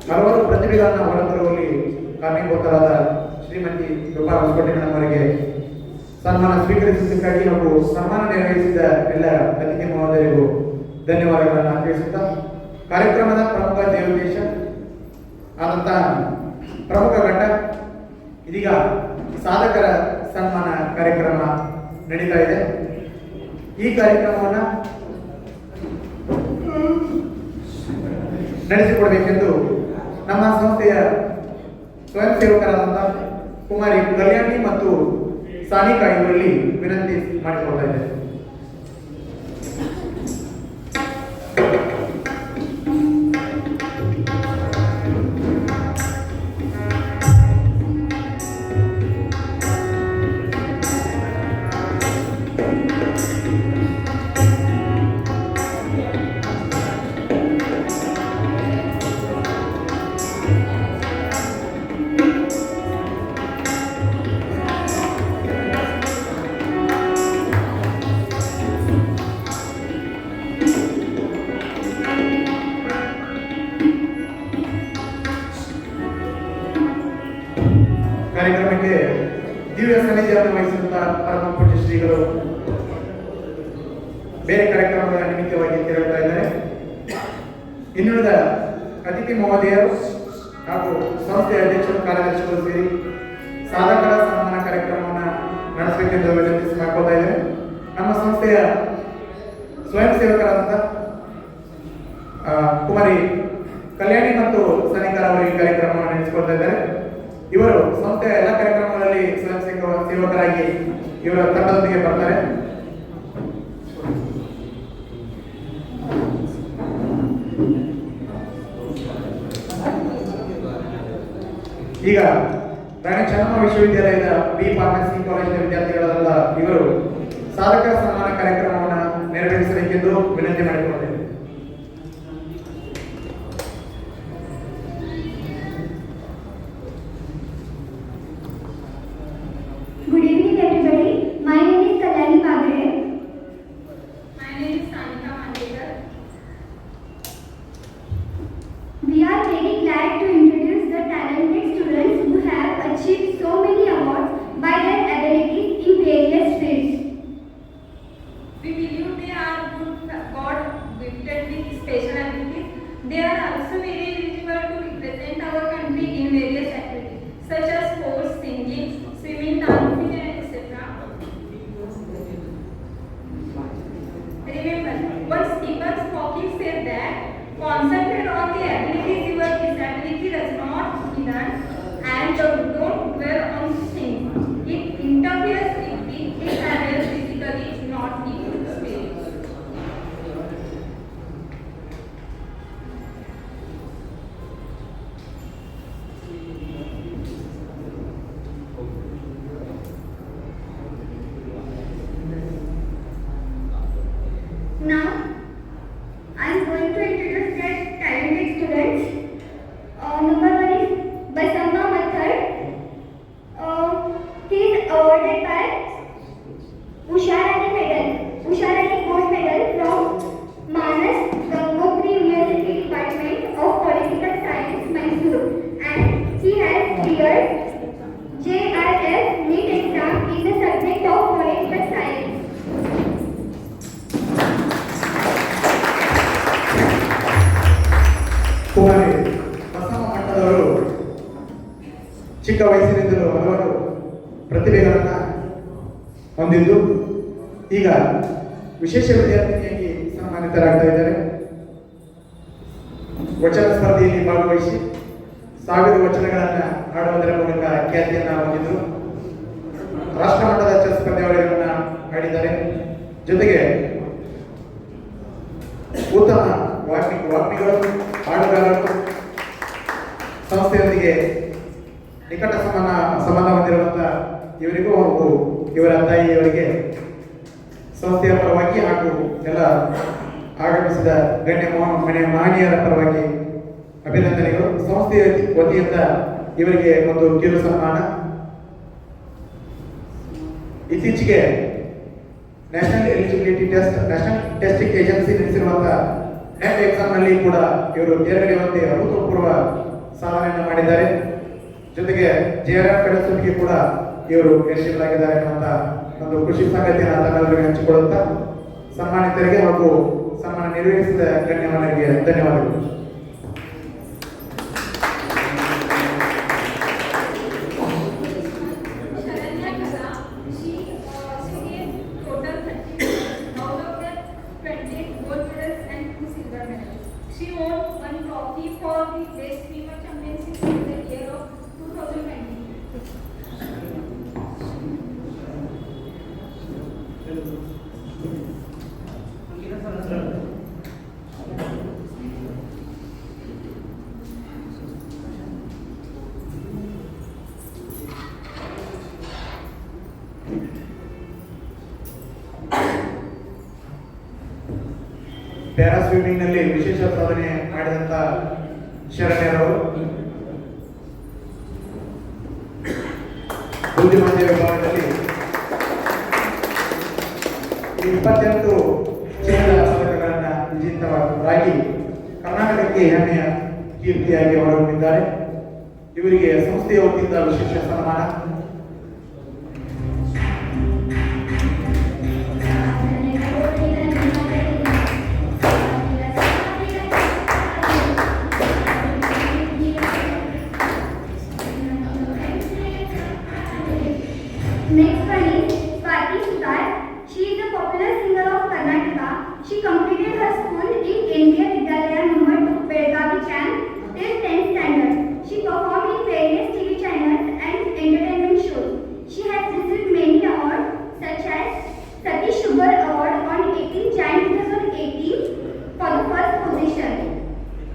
ಹಲವಾರು ಪ್ರತಿಭೆಗಳನ್ನು ಹೊರತರುವಲ್ಲಿ ಕಾರಣೀಭೂತರಾದ ಶ್ರೀಮತಿ ರೂಪಾ ಹೊಸಕೋಟೆ ಮೇಡಮ್ ಅವರಿಗೆ ಸನ್ಮಾನ ಸ್ವೀಕರಿಸಿದ್ದಕ್ಕಾಗಿ ಹಾಗೂ ಸನ್ಮಾನ ನೆರವೇರಿಸಿದ ಎಲ್ಲ ಅತಿಥಿ ಮಹೋದಯರಿಗೂ ಧನ್ಯವಾದಗಳನ್ನು ತಿಳಿಸುತ್ತಾ ಕಾರ್ಯಕ್ರಮದ ಪ್ರಮುಖ ಧ್ಯೇಯೋದ್ದೇಶ ಆದಂತಹ ಪ್ರಮುಖ ಘಟ್ಟ ಇದೀಗ ಸಾಧಕರ ಸನ್ಮಾನ ಕಾರ್ಯಕ್ರಮ ನಡೀತಾ ಇದೆ. ಈ ಕಾರ್ಯಕ್ರಮವನ್ನು ನಡೆಸಿಕೊಡಬೇಕೆಂದು ನಮ್ಮ ಸಂಸ್ಥೆಯ ಸ್ವಯಂ ಸೇವಕರಾದಂತಹ ಕುಮಾರಿ ಕಲ್ಯಾಣಿ ಮತ್ತು ಸಾನಿಕಾ ಇವರಲ್ಲಿ ವಿನಂತಿ ಮಾಡಿಕೊಳ್ತಾ ಇದ್ದೇನೆ. ದಿವ್ಯ ಸಾನ್ನಿಧ್ಯವನ್ನು ವಹಿಸಿದಂತಹ ಪರಮ ಪೂಜ್ಯ ಶ್ರೀಗಳು ಬೇರೆ ಕಾರ್ಯಕ್ರಮಗಳ ನಿಮಿತ್ತವಾಗಿ ತೆರಳುತ್ತಾ ಇದ್ದಾರೆ. ಇನ್ನುಳಿದ ಅತಿಥಿ ಮಹೋದಯರು ಹಾಗೂ ಸಂಸ್ಥೆಯ ಅಧ್ಯಕ್ಷರು ಕಾರ್ಯದರ್ಶಿಗಳು ಸೇರಿ ಸಾಧಕರ ಸನ್ಮಾನ ಕಾರ್ಯಕ್ರಮವನ್ನು ನಡೆಸಬೇಕೆಂದು ವಿನಂತಿಸಿ ಮಾಡ್ಕೊಳ್ತಾ ಇದ್ದಾರೆ. ನಮ್ಮ ಸಂಸ್ಥೆಯ ಸ್ವಯಂ ಸೇವಕರಾದಂಥ ಕುಮಾರಿ ಕಲ್ಯಾಣಿ ಮತ್ತು ಸನಿಕರ್ ಅವರು ಈ ಕಾರ್ಯಕ್ರಮವನ್ನು ನಡೆಸಿಕೊಳ್ತಾ ಇದ್ದಾರೆ. ಇವರು ಸಂಸ್ಥೆಯ ಎಲ್ಲ ಕಾರ್ಯಕ್ರಮಗಳಲ್ಲಿ ಸ್ವಯಂ ಸೇವಕರಾಗಿ ಇವರ ತಂಡದೊಂದಿಗೆ ಬರ್ತಾರೆ. ಈಗ ರಾಣಿ ಚೆನ್ನಮ್ಮ ವಿಶ್ವವಿದ್ಯಾಲಯದ ಬಿ ಫಾರ್ಮಸಿ ಕಾಲೇಜಿನ ವಿದ್ಯಾರ್ಥಿಗಳಾದ ಇವರು ಸಾಧಕರ ಸನ್ಮಾನ ಕಾರ್ಯಕ್ರಮವನ್ನು ನೆರವೇರಿಸಬೇಕೆಂದು ವಿನಂತಿ ಮಾಡಿಕೊಳ್ಳುತ್ತೇವೆ. Good evening, everybody. My name is Kalyani Bagre. My name is Sanika Mandekar. We are very glad to introduce the talented students who have achieved so many awards by their abilities in various fields. We believe they are good God gifted with special abilities. They are also very eligible to represent our country in various activities such as sports, singing, swimming, dancing, etc. Remember, once Stephen Hawking said that concentrate on the abilities your disability does not demand and don't dwell on things. It interferes with the disabled physically, not the spirit. Now, I am going to introduce the talented students. Number one is Basamba Mathur. He is awarded by Usharani Gold Medal from Manas Gangotri University Department of Political Science, Mysore, and he has cleared JRF NEET exam in the subject of political science. ಕುಮಾರಿ ಬಸವ ಮಠದವರು ಚಿಕ್ಕ ವಯಸ್ಸಿನಿಂದಲೂ ಹಲವಾರು ಪ್ರತಿಭೆಗಳನ್ನು ಹೊಂದಿದ್ದು ಈಗ ವಿಶೇಷ ವಿದ್ಯಾರ್ಥಿನಿಯಾಗಿ ಸನ್ಮಾನಿತರಾಗ್ತಾ ಇದ್ದಾರೆ. ವಚನ ಸ್ಪರ್ಧೆಯಲ್ಲಿ ಭಾಗವಹಿಸಿ 1000 ವಚನಗಳನ್ನು ಹಾಡುವುದರ ಮೂಲಕ ಖ್ಯಾತಿಯನ್ನು ಹೊಂದಿದ್ರು. ರಾಷ್ಟ್ರಮಟ್ಟದ ಚೆಸ್ ಪಂದ್ಯಾವಳಿಗಳನ್ನು ಆಡಿದ್ದಾರೆ. ಜೊತೆಗೆ ಉತ್ತಮ ವಾಗ್ಮಿಗಳು, ಹಾಡುಗಾರರು, ಸಂಸ್ಥೆಯೊಂದಿಗೆ ನಿಕಟ ಸಂಬಂಧ ಹೊಂದಿರುವಂತಹ ಇವರಿಗೂ ಹಾಗೂ ಇವರ ತಾಯಿಯವರಿಗೆ ಸಂಸ್ಥೆಯ ಪರವಾಗಿ ಹಾಗೂ ಎಲ್ಲ ಆಗಮಿಸಿದ ಮಹನೀಯರ ಪರವಾಗಿ ಅಭಿನಂದನೆಗಳು. ಸಂಸ್ಥೆಯ ವತಿಯಿಂದ ಇವರಿಗೆ ಒಂದು ಕಿರು ಸನ್ಮಾನ. ಇತ್ತೀಚೆಗೆ national eligibility national testing agency ನಡೆಸಿರುವಂತಹ ನೆಟ್ ಎಕ್ಸಾಮ್ ನಲ್ಲಿ ಕೂಡ ಇವರು ತೇರ್ಗಡೆ ಹೊಂದಿ ಅಭೂತಪೂರ್ವ ಸಾಧನೆಯನ್ನು ಮಾಡಿದ್ದಾರೆ. ಜೊತೆಗೆ JRF ಫೆಲೋಶಿಪ್ಗೆ ಕೂಡ ಇವರು ಎಲಿಜಿಬಲ್ ಆಗಿದ್ದಾರೆ ಅನ್ನುವಂತ ಒಂದು ಖುಷಿ ಸಂಗತಿಯನ್ನು ತಮ್ಮೆಲ್ಲರಿಗೂ ಹಂಚಿಕೊಳ್ಳುತ್ತಾ ಸನ್ಮಾನಿತರಿಗೆ ಹಾಗೂ ಸನ್ಮಾನ ನಿರ್ವಹಿಸಿದ ಗಣ್ಯಮಾನ್ಯರಿಗೆ ಧನ್ಯವಾದಗಳು. Sharanya Kala, she gave total 30 medals. Out of that, 20 gold medals and 2 silver medals. She won 1 trophy for the best female championship in the year of 2020. Para swimming ನಲ್ಲಿ ವಿಶೇಷ ಸಾಧನೆ ಮಾಡಿದಂತ ಶರಣ್ಯರವರು ಬುದ್ಧಿಮಾಂದ್ಯ ವಿಭಾಗದಲ್ಲಿ 28 ಚಿನ್ನದ ಪದಕಗಳನ್ನು ವಿಜೇತರಾಗಿ ಕರ್ನಾಟಕಕ್ಕೆ ಹೆಮ್ಮೆಯ ಕೀರ್ತಿಯಾಗಿ ಹೊರಹೊಮ್ಮಿದ್ದಾರೆ. ಇವರಿಗೆ ಸಂಸ್ಥೆಯ ವತಿಯಿಂದ ವಿಶೇಷ ಸನ್ಮಾನ. She completed her school in Kendriya Vidyalaya number 2, Belgavi camp till 10th standard. She performed in various TV channels and entertainment shows. She has received many awards such as Satish Sugar Award on 18 Jan 2018 for the first position.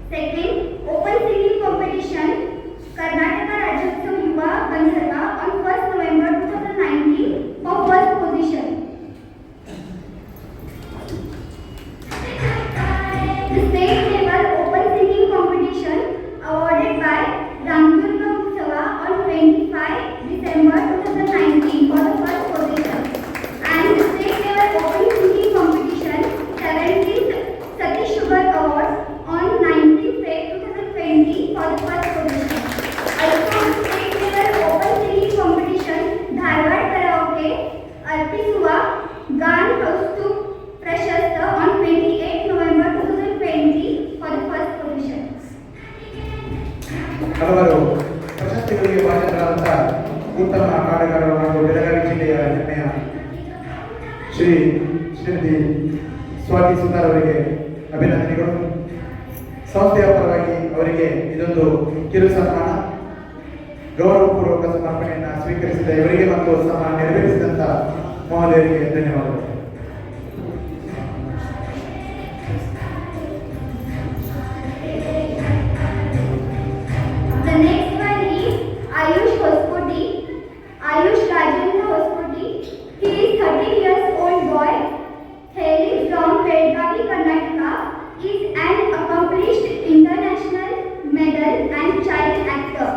Second, Open Singing Competition, Karnataka Rajyotsav Yuva Gandharva on 1st November 2019 for first position. The state level Open Singing Competition awarded by Ramdurga Utsava on 25 December 2019 for the first position. And the state level Open Singing Competition 17th Satish Sugar Award on 19th Feb 2020 for the first position. Also, the state level Open Singing Competition Dharwad Karaoke Arpisuva Gan Kaustubh Prashasta on 28 November 2020 for the first position. ಹಲವಾರು ಪ್ರಶಸ್ತಿಗಳಿಗೆ ಭಾಜನರಾದಂಥ ಉತ್ತಮ ಆಟಗಾರರು ಹಾಗೂ ಬೆಳಗಾವಿ ಜಿಲ್ಲೆಯ ಹೆಮ್ಮೆಯ ಶ್ರೀಮತಿ ಸ್ವಾತಿ ಸುತಾರ್ ಅವರಿಗೆ ಅಭಿನಂದನೆಗಳು. ಸಂಸ್ಥೆಯ ಪರವಾಗಿ ಅವರಿಗೆ ಇದೊಂದು ಕಿರು ಸನ್ಮಾನ, ಗೌರವಪೂರ್ವಕ ಸಮರ್ಪಣೆಯನ್ನು ಸ್ವೀಕರಿಸಿದ ಇವರಿಗೆ ಮತ್ತು ಸನ್ಮಾನ ನೆರವೇರಿಸಿದಂಥ ಮಹೋದಯರಿಗೆ ಧನ್ಯವಾದಗಳು. The next one is Ayush Hoskoti. Ayush Rajendra Hoskoti. He is 13 years old boy, hailing from Belgavi, Karnataka. Is an accomplished international medal and child actor.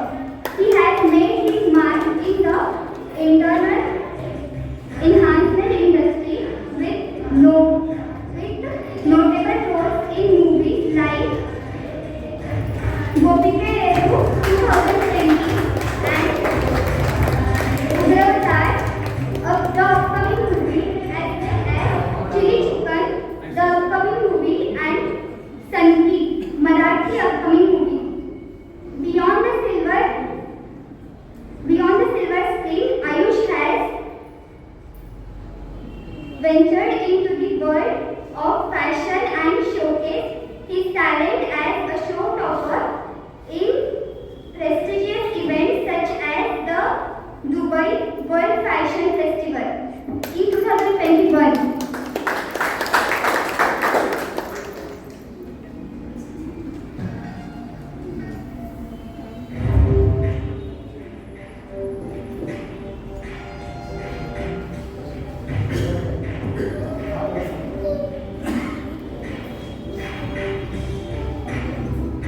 He has made his mark in the internal enhancement industry with notable roles in movies like Gopike Redu 2020 and Ugravatar, the upcoming movie, as well as Chili Chicken, the upcoming movie, and Sangeet, Marathi upcoming movie. Beyond the silver screen, Ayush has ventured into the world of fashion and showcased his talent as a show topper in prestigious events such as the Dubai World Fashion Festival in 2021.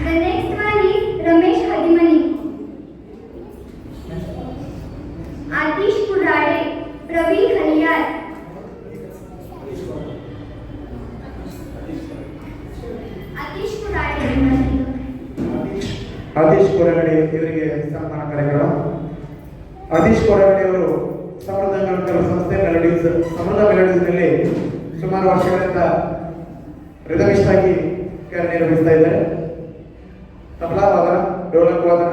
The next one is Ramesh Hadimani. Atish Purade, Praveen Haliyar. Atish Purade. Atish ಕೊರಗಡೆ ಇವರಿಗೆ ಸನ್ಮಾನ ಕಾರ್ಯಕ್ರಮ. ಆತೀಶ್ ಕೊರಗಡೆ ಅವರು ಸಮೃದ್ಧ ಮೆಲೋಡಿಗಳ ಸಂಸ್ಥೆ ಸಮೃದ್ಧ ಮೆಲೋಡಿಸ್ನಲ್ಲಿ ಸುಮಾರು ವರ್ಷಗಳಿಂದ ರಿದಮಿಸ್ಟ್ ಆಗಿ ಕಾರ್ಯನಿರ್ವಹಿಸ್ತಾ ಇದ್ದಾರೆ. ತಬಲಾ ವಾದನ, ಡೋಲಕ್ ವಾದನ,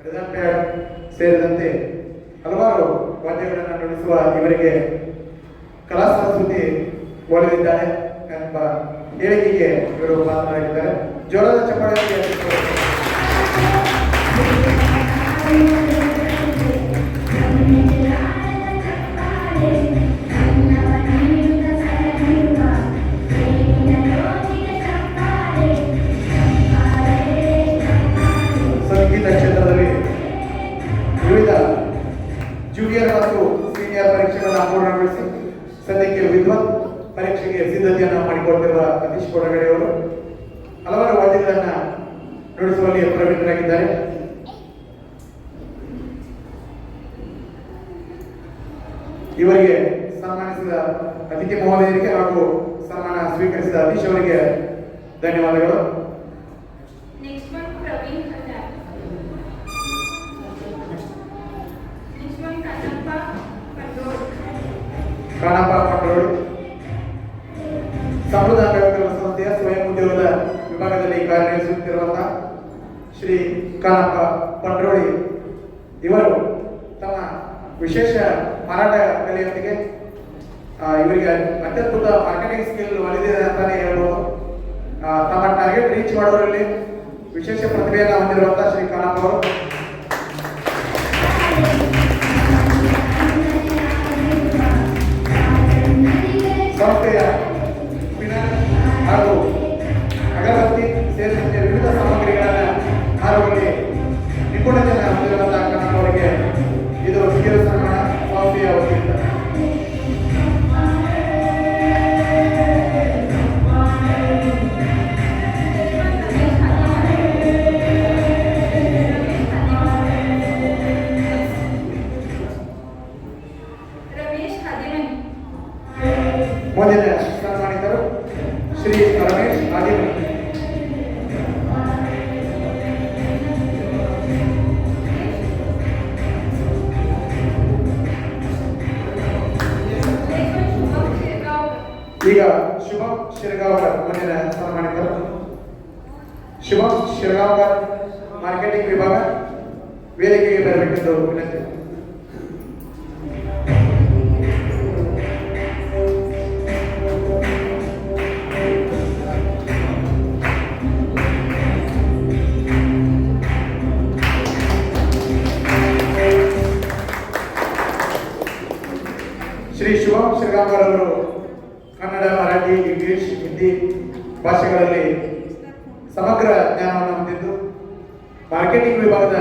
ರಿದಮ್ ಪ್ಯಾಡ್ ಸೇರಿದಂತೆ ಹಲವಾರು ವಾದ್ಯಗಳನ್ನು ನುಡಿಸುವ ಇವರಿಗೆ ಕಲಾ ಸಂಸ್ಕೃತಿ ಒಲಿದಿದ್ದಾರೆ ಎಂಬ ಹೇಳಿಕೆಗೆ ಇವರು ಮಾತನಾಡಿದ್ದಾರೆ. ಜೋರಾದ ಚಪ್ಪಾಳೆಗೆ ಸಂಗೀತ ಕ್ಷೇತ್ರದಲ್ಲಿ ವಿವಿಧ ಜೂನಿಯರ್ ಮತ್ತು ಸೀನಿಯರ್ ಪರೀಕ್ಷೆಗಳನ್ನು ಪೂರ್ಣಗೊಳಿಸಿ ಸದ್ಯಕ್ಕೆ ವಿದ್ವತ್ ಪರೀಕ್ಷೆಗೆ ಸಿದ್ಧತೆಯನ್ನು ಮಾಡಿಕೊಳ್ತಿರುವ ಅತೀಶ್ ಕೊಡಗಡೆ ಅವರು ಹಲವಾರು ವಾದ್ಯಗಳನ್ನು ನುಡಿಸುವಲ್ಲಿ ಪ್ರವೀಣರಾಗಿದ್ದಾರೆ. ಇವರಿಗೆ ಸನ್ಮಾನಿಸಿದ ಅತಿಥಿ ಮಹೋದಯರಿಗೆ ಹಾಗೂ ಸನ್ಮಾನ ಸ್ವೀಕರಿಸಿದ ಅತೀಶ್ ಅವರಿಗೆ ಧನ್ಯವಾದಗಳು. Next one, Praveen Haliyar. Next one, Kanappa Pandor. ಕಾಣಪ್ಪ ಪಂಡ್ರೋಡ್ ಸಮೃದ್ಧ ಅಂಬೇಡ್ಕರ್ ಸಂಸ್ಥೆಯ ಸ್ವಯಂ ಉದ್ಯೋಗದ ವಿಭಾಗದಲ್ಲಿ ಕಾರ್ಯನಿರ್ವಹಿಸುತ್ತಿರುವಂತಹ ಶ್ರೀ ಕಾಣಪ್ಪ ಪಂಡ್ರೋಳಿ ಇವರು ತಮ್ಮ ವಿಶೇಷ ಮಾರಾಟ ಕಲೆಯೊಂದಿಗೆ ಇವರಿಗೆ ಅತ್ಯದ್ಭುತ ಮಾರ್ಕೆಟಿಂಗ್ ಸ್ಕಿಲ್ ಒಲಿದಿದೆ ಅಂತಾನೆ ಹೇಳ್ಬೋದು. ತಮ್ಮ ಟಾರ್ಗೆಟ್ ರೀಚ್ ಮಾಡೋದ್ರಲ್ಲಿ ವಿಶೇಷ ಪ್ರತಿಭೆಯನ್ನು ಹೊಂದಿರುವಂತಹ ಶ್ರೀ ಕಾನಪ್ಪ ಅವರು ಸಂಸ್ಥೆಯ ಹಾಗೂ ಅಗರಬತ್ತಿ ಸೇರಿದಂತೆ ವಿವಿಧ ಸಾಮಗ್ರಿಗಳನ್ನು ಮಾರುವಲ್ಲಿ ನಿಪುಣತೆಯನ್ನು ಹೊಂದಿರುವಂತಹ ಕಾನಪ್ಪ ಅವರಿಗೆ ಇದು ಕಿರು ಸನ್ಮಾನ ಸಂಸ್ಥೆಯ ವತಿಯಿಂದ. ಮುಂದಿನ ಸನ್ಮಾನಿತರು ಶ್ರೀ ರಮೇಶ್ ಆದಿಮನಿ. ಈಗ ಶುಭಂ ಶಿರಗಾಂವ್ಕರ್ ಮುಂದಿನ ಸನ್ಮಾನಿತರು. ಶುಭಂ ಶಿರಗಾಂವ್ಕರ್ ಮಾರ್ಕೆಟಿಂಗ್ ವಿಭಾಗ ವೇದಿಕೆಗೆ ಬರಬೇಕೆಂದು ವಿನಂತಿ. ಶ್ರೀ ಶುಭಂ ಶಿರಗಾಂವ್ಕರ್ ಅವರು ಕನ್ನಡ, ಮರಾಠಿ, ಇಂಗ್ಲಿಷ್, ಹಿಂದಿ ಭಾಷೆಗಳಲ್ಲಿ ಸಮಗ್ರ ಜ್ಞಾನವನ್ನು ಹೊಂದಿದ್ದು ಮಾರ್ಕೆಟಿಂಗ್ ವಿಭಾಗದ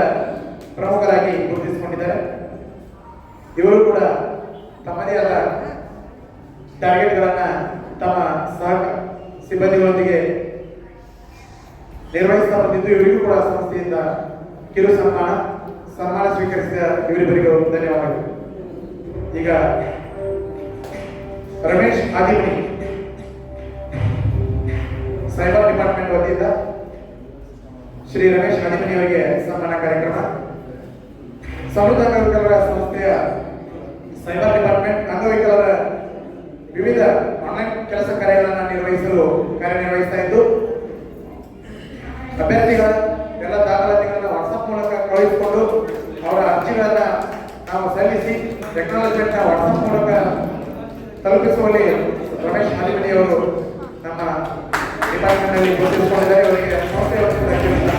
ಪ್ರಮುಖರಾಗಿ ಗುರುತಿಸಿಕೊಂಡಿದ್ದಾರೆ. ಇವರು ಕೂಡ ತಮ್ಮದೇ ಆದ ಟಾರ್ಗೆಟ್ಗಳನ್ನು ತಮ್ಮ ಸಹ ಸಿಬ್ಬಂದಿಗಳೊಂದಿಗೆ ನಿರ್ವಹಿಸ್ತಾ ಬಂದಿದ್ದು ಇವರಿಗೂ ಕೂಡ ಸಂಸ್ಥೆಯಿಂದ ಕಿರು ಸನ್ಮಾನ ಸ್ವೀಕರಿಸಿದ ಇವರಿಬ್ಬರಿಗೂ ಧನ್ಯವಾದಗಳು. ಈಗ ರಮೇಶ್ ಆದಿಮನಿ ಸೈಬರ್ ಡಿಪಾರ್ಟ್ಮೆಂಟ್ ವತಿಯಿಂದ ಶ್ರೀ ರಮೇಶ್ ಆದಿಮನಿ ಅವರಿಗೆ ಸನ್ಮಾನ ಕಾರ್ಯಕ್ರಮ. ಸಮೃದ್ಧ ಅಂಗವಿಕಲರ ಸಂಸ್ಥೆಯ ಸೈಬರ್ ಡಿಪಾರ್ಟ್ಮೆಂಟ್ ಅಂಗವಿಕಲರ ವಿವಿಧ ಆನ್ಲೈನ್ ಕೆಲಸ ಕಾರ್ಯಗಳನ್ನು ನಿರ್ವಹಿಸಲು ಕಾರ್ಯನಿರ್ವಹಿಸ್ತಾ ಇದ್ದು ಅಭ್ಯರ್ಥಿಗಳ ಎಲ್ಲ ದಾಖಲಾತಿಗಳನ್ನು ವಾಟ್ಸಪ್ ಮೂಲಕ ಕಳುಹಿಸಿಕೊಂಡು ಅವರ ಅರ್ಜಿಗಳನ್ನು ನಾವು ಸಲ್ಲಿಸಿ ಟೆಕ್ನಾಲಜಿಯನ್ನು ವಾಟ್ಸಪ್ ಮೂಲಕ ತಲುಪಿಸುವಲ್ಲಿ ರಮೇಶ್ ಆದಿಮನಿ ಅವರು ನಮ್ಮ ಡಿಪಾರ್ಟ್ಮೆಂಟ್ ನಲ್ಲಿ ಗುರುತಿಸಿಕೊಂಡಿದ್ದಾರೆ. ಅವರಿಗೆ ಸಂಸ್ಥೆಯ ವತಿಯಿಂದ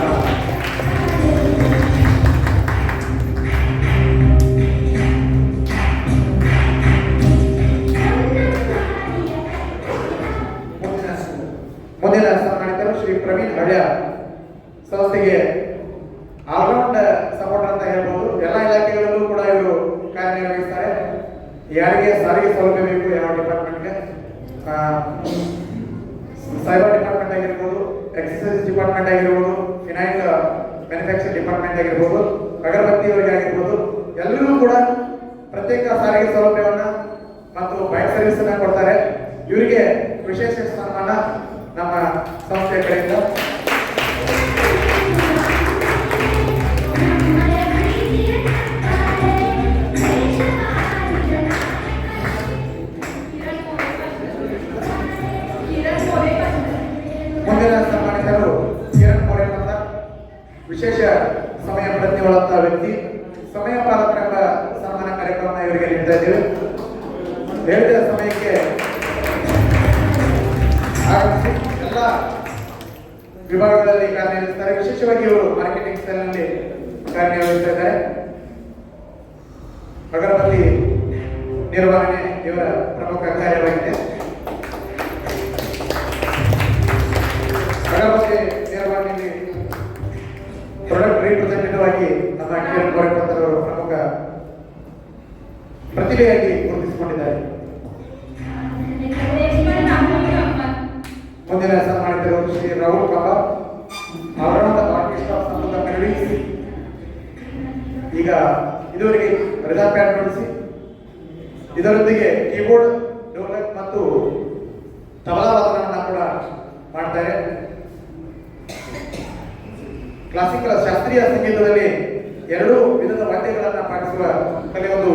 ಮುಂದಿನ ಸನ್ಮಾನಿತರು ಶ್ರೀ ಪ್ರವೀಣ್ ಹಳ್ಯ. ಸಂಸ್ಥೆಗೆ ಆಲ್ರೌಂಡ್ ಸಪೋರ್ಟ್ ಅಂತ ಹೇಳ್ಬೋದು. ಎಲ್ಲ ಇಲಾಖೆಗಳಲ್ಲೂ ಕೂಡ ಇವರು ಕಾರ್ಯನಿರ್ವಹಿಸ್ತಾರೆ. ಯಾರಿಗೆ ಸಾರಿಗೆ ಸೌಲಭ್ಯ ಬೇಕು, ಯಾವ ಡಿಪಾರ್ಟ್ಮೆಂಟ್ಗೆ, ಸೈಬರ್ ಡಿಪಾರ್ಟ್ಮೆಂಟ್ ಆಗಿರ್ಬೋದು, ಎಕ್ಸಸೈಸ್ ಡಿಪಾರ್ಟ್ಮೆಂಟ್ ಆಗಿರ್ಬೋದು, ಫಿನೈಲ್ ಮ್ಯಾನುಫ್ಯಾಕ್ಚರ್ ಡಿಪಾರ್ಟ್ಮೆಂಟ್ ಆಗಿರ್ಬೋದು, ಅಗರಬತ್ತಿಯವರಿಗೆ ಆಗಿರ್ಬೋದು, ಎಲ್ಲರೂ ಕೂಡ ಪ್ರತ್ಯೇಕ ಸಾರಿಗೆ ಸೌಲಭ್ಯವನ್ನು ಮತ್ತು ಬೈಕ್ ಸರ್ವಿಸ್ ಅನ್ನ ಕೊಡ್ತಾರೆ. ಇವರಿಗೆ ವಿಶೇಷ ಸನ್ಮಾನ ನಮ್ಮ ಸಂಸ್ಥೆಯ ಕಡೆಯಿಂದ. ಮುಂದಿನ ಸನ್ಮಾನಿತರು ಕಿರಣ್ ಮೋರೇನ್ ಅಂತ ವಿಶೇಷ ಸಮಯ ಪ್ರಜ್ಞೆಯುಳ್ಳಂತಹ ವ್ಯಕ್ತಿ. ಸಮಯ ಪಾಲಕರೆಂಬ ಸನ್ಮಾನ ಕಾರ್ಯಕ್ರಮ ಇವರಿಗೆ ನೀಡ್ತಾ ಇದ್ದೇವೆ. ಹೇಳಿದ ಸಮಯಕ್ಕೆ ಆಗಮಿಸಿ ಎಲ್ಲ ವಿಭಾಗಗಳಲ್ಲಿ ಕಾರ್ಯನಿರ್ವಹಿಸ್ತಾರೆ. ವಿಶೇಷವಾಗಿ ಇವರು ಮಾರ್ಕೆಟಿಂಗ್ ಸೆಲ್ನಲ್ಲಿ ಕಾರ್ಯನಿರ್ವಹಿಸ್ತಾ ಇದ್ದಾರೆ. ಅಗರಬತ್ತಿ ನಿರ್ವಹಣೆ ಇವರ ಪ್ರಮುಖ ಕಾರ್ಯವಾಗಿದೆ. ಅಗರಬತ್ತಿ ನಿರ್ವಹಣೆಯಲ್ಲಿ ಪ್ರಾಡಕ್ಟ್ ರಿಪ್ರೆಸೆಂಟೇಟಿವ್ ಆಗಿ ನಮ್ಮ ಕಿರಣ್ ಮೋರೇನ್ ಅವರು ಪ್ರಮುಖ ಪ್ರತಿಭೆಯಾಗಿ ಗುರುತಿಸಿಕೊಂಡಿದ್ದಾರೆ. ಮುಂದಿನ ಸನ್ಮಾನಿತರು ಶ್ರೀ ರಾಹುಲ್ ಕಾಬಾ, ಆಲ್ರೌಂಡ್ ಆರ್ಕೆಸ್ಟ್ರಾ ಸಂಘದ ಮೆಲೋಡೀಸ್. ಈಗ ಇದುವರೆಗೆ ರಿದಮ್ ಪ್ಯಾಡ್ ನುಡಿಸಿ ಇದರೊಂದಿಗೆ ಕೀಬೋರ್ಡ್, ಡೋಲಕ್ ಮತ್ತು ತಬಲಾ ವಾದನವನ್ನು ಕೂಡ ಮಾಡ್ತಾರೆ. ಕ್ಲಾಸಿಕಲ್ ಶಾಸ್ತ್ರೀಯ ಸಂಗೀತದಲ್ಲಿ ಎರಡೂ ವಿಧದ ವಾದ್ಯಗಳನ್ನು ಪಾಲಿಸುವ ಕಲೆ ಒಂದು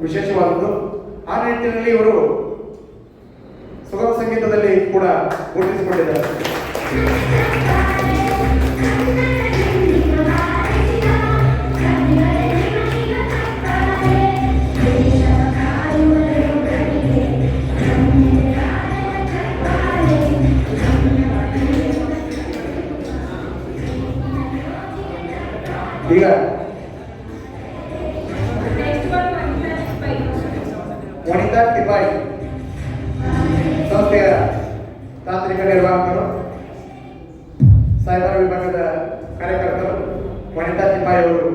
ವಿಶೇಷವಾದದ್ದು. ಆ ನಿಟ್ಟಿನಲ್ಲಿ ಇವರು ಸುಗಮ ಸಂಗೀತದಲ್ಲಿ ಕೂಡ ಗುರುತಿಸಿಕೊಂಡಿದ್ದಾರೆ. ಈಗ Next one, Vanita Pai. ವನಿತಾ ತಿಪಾಯಿ ಸಂಸ್ಥೆಯ ತಾಂತ್ರಿಕ ನಿರ್ವಾಹಕರು, ಸೈಬರ್ ವಿಭಾಗದ ಕಾರ್ಯಕರ್ತರು. ವನಿತಾ ತಿಪಾಯಿ ಅವರು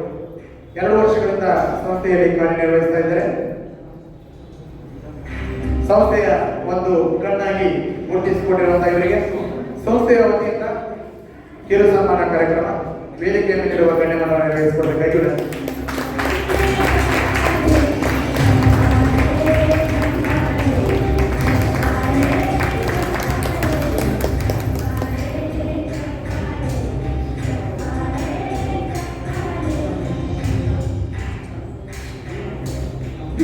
2 ವರ್ಷಗಳಿಂದ ಸಂಸ್ಥೆಯಲ್ಲಿ ಕಾರ್ಯನಿರ್ವಹಿಸ್ತಾ ಇದ್ದಾರೆ. ಸಂಸ್ಥೆಯ ಒಂದು ಕಣ್ಣಾಗಿ ಗುರುತಿಸಿಕೊಂಡಿರುವಂತಹ ಇವರಿಗೆ ಸಂಸ್ಥೆಯ ವತಿಯಿಂದ ಕಿರು ಸನ್ಮಾನ ಕಾರ್ಯಕ್ರಮ ವೇದಿಕೆ ಮೇಲಿರುವ ಗಣ್ಯಮಾನ್ಯರನ್ನು ನೆರವೇರಿಸಿಕೊಡಬೇಕಾಗಿ ವಿನಂತಿ.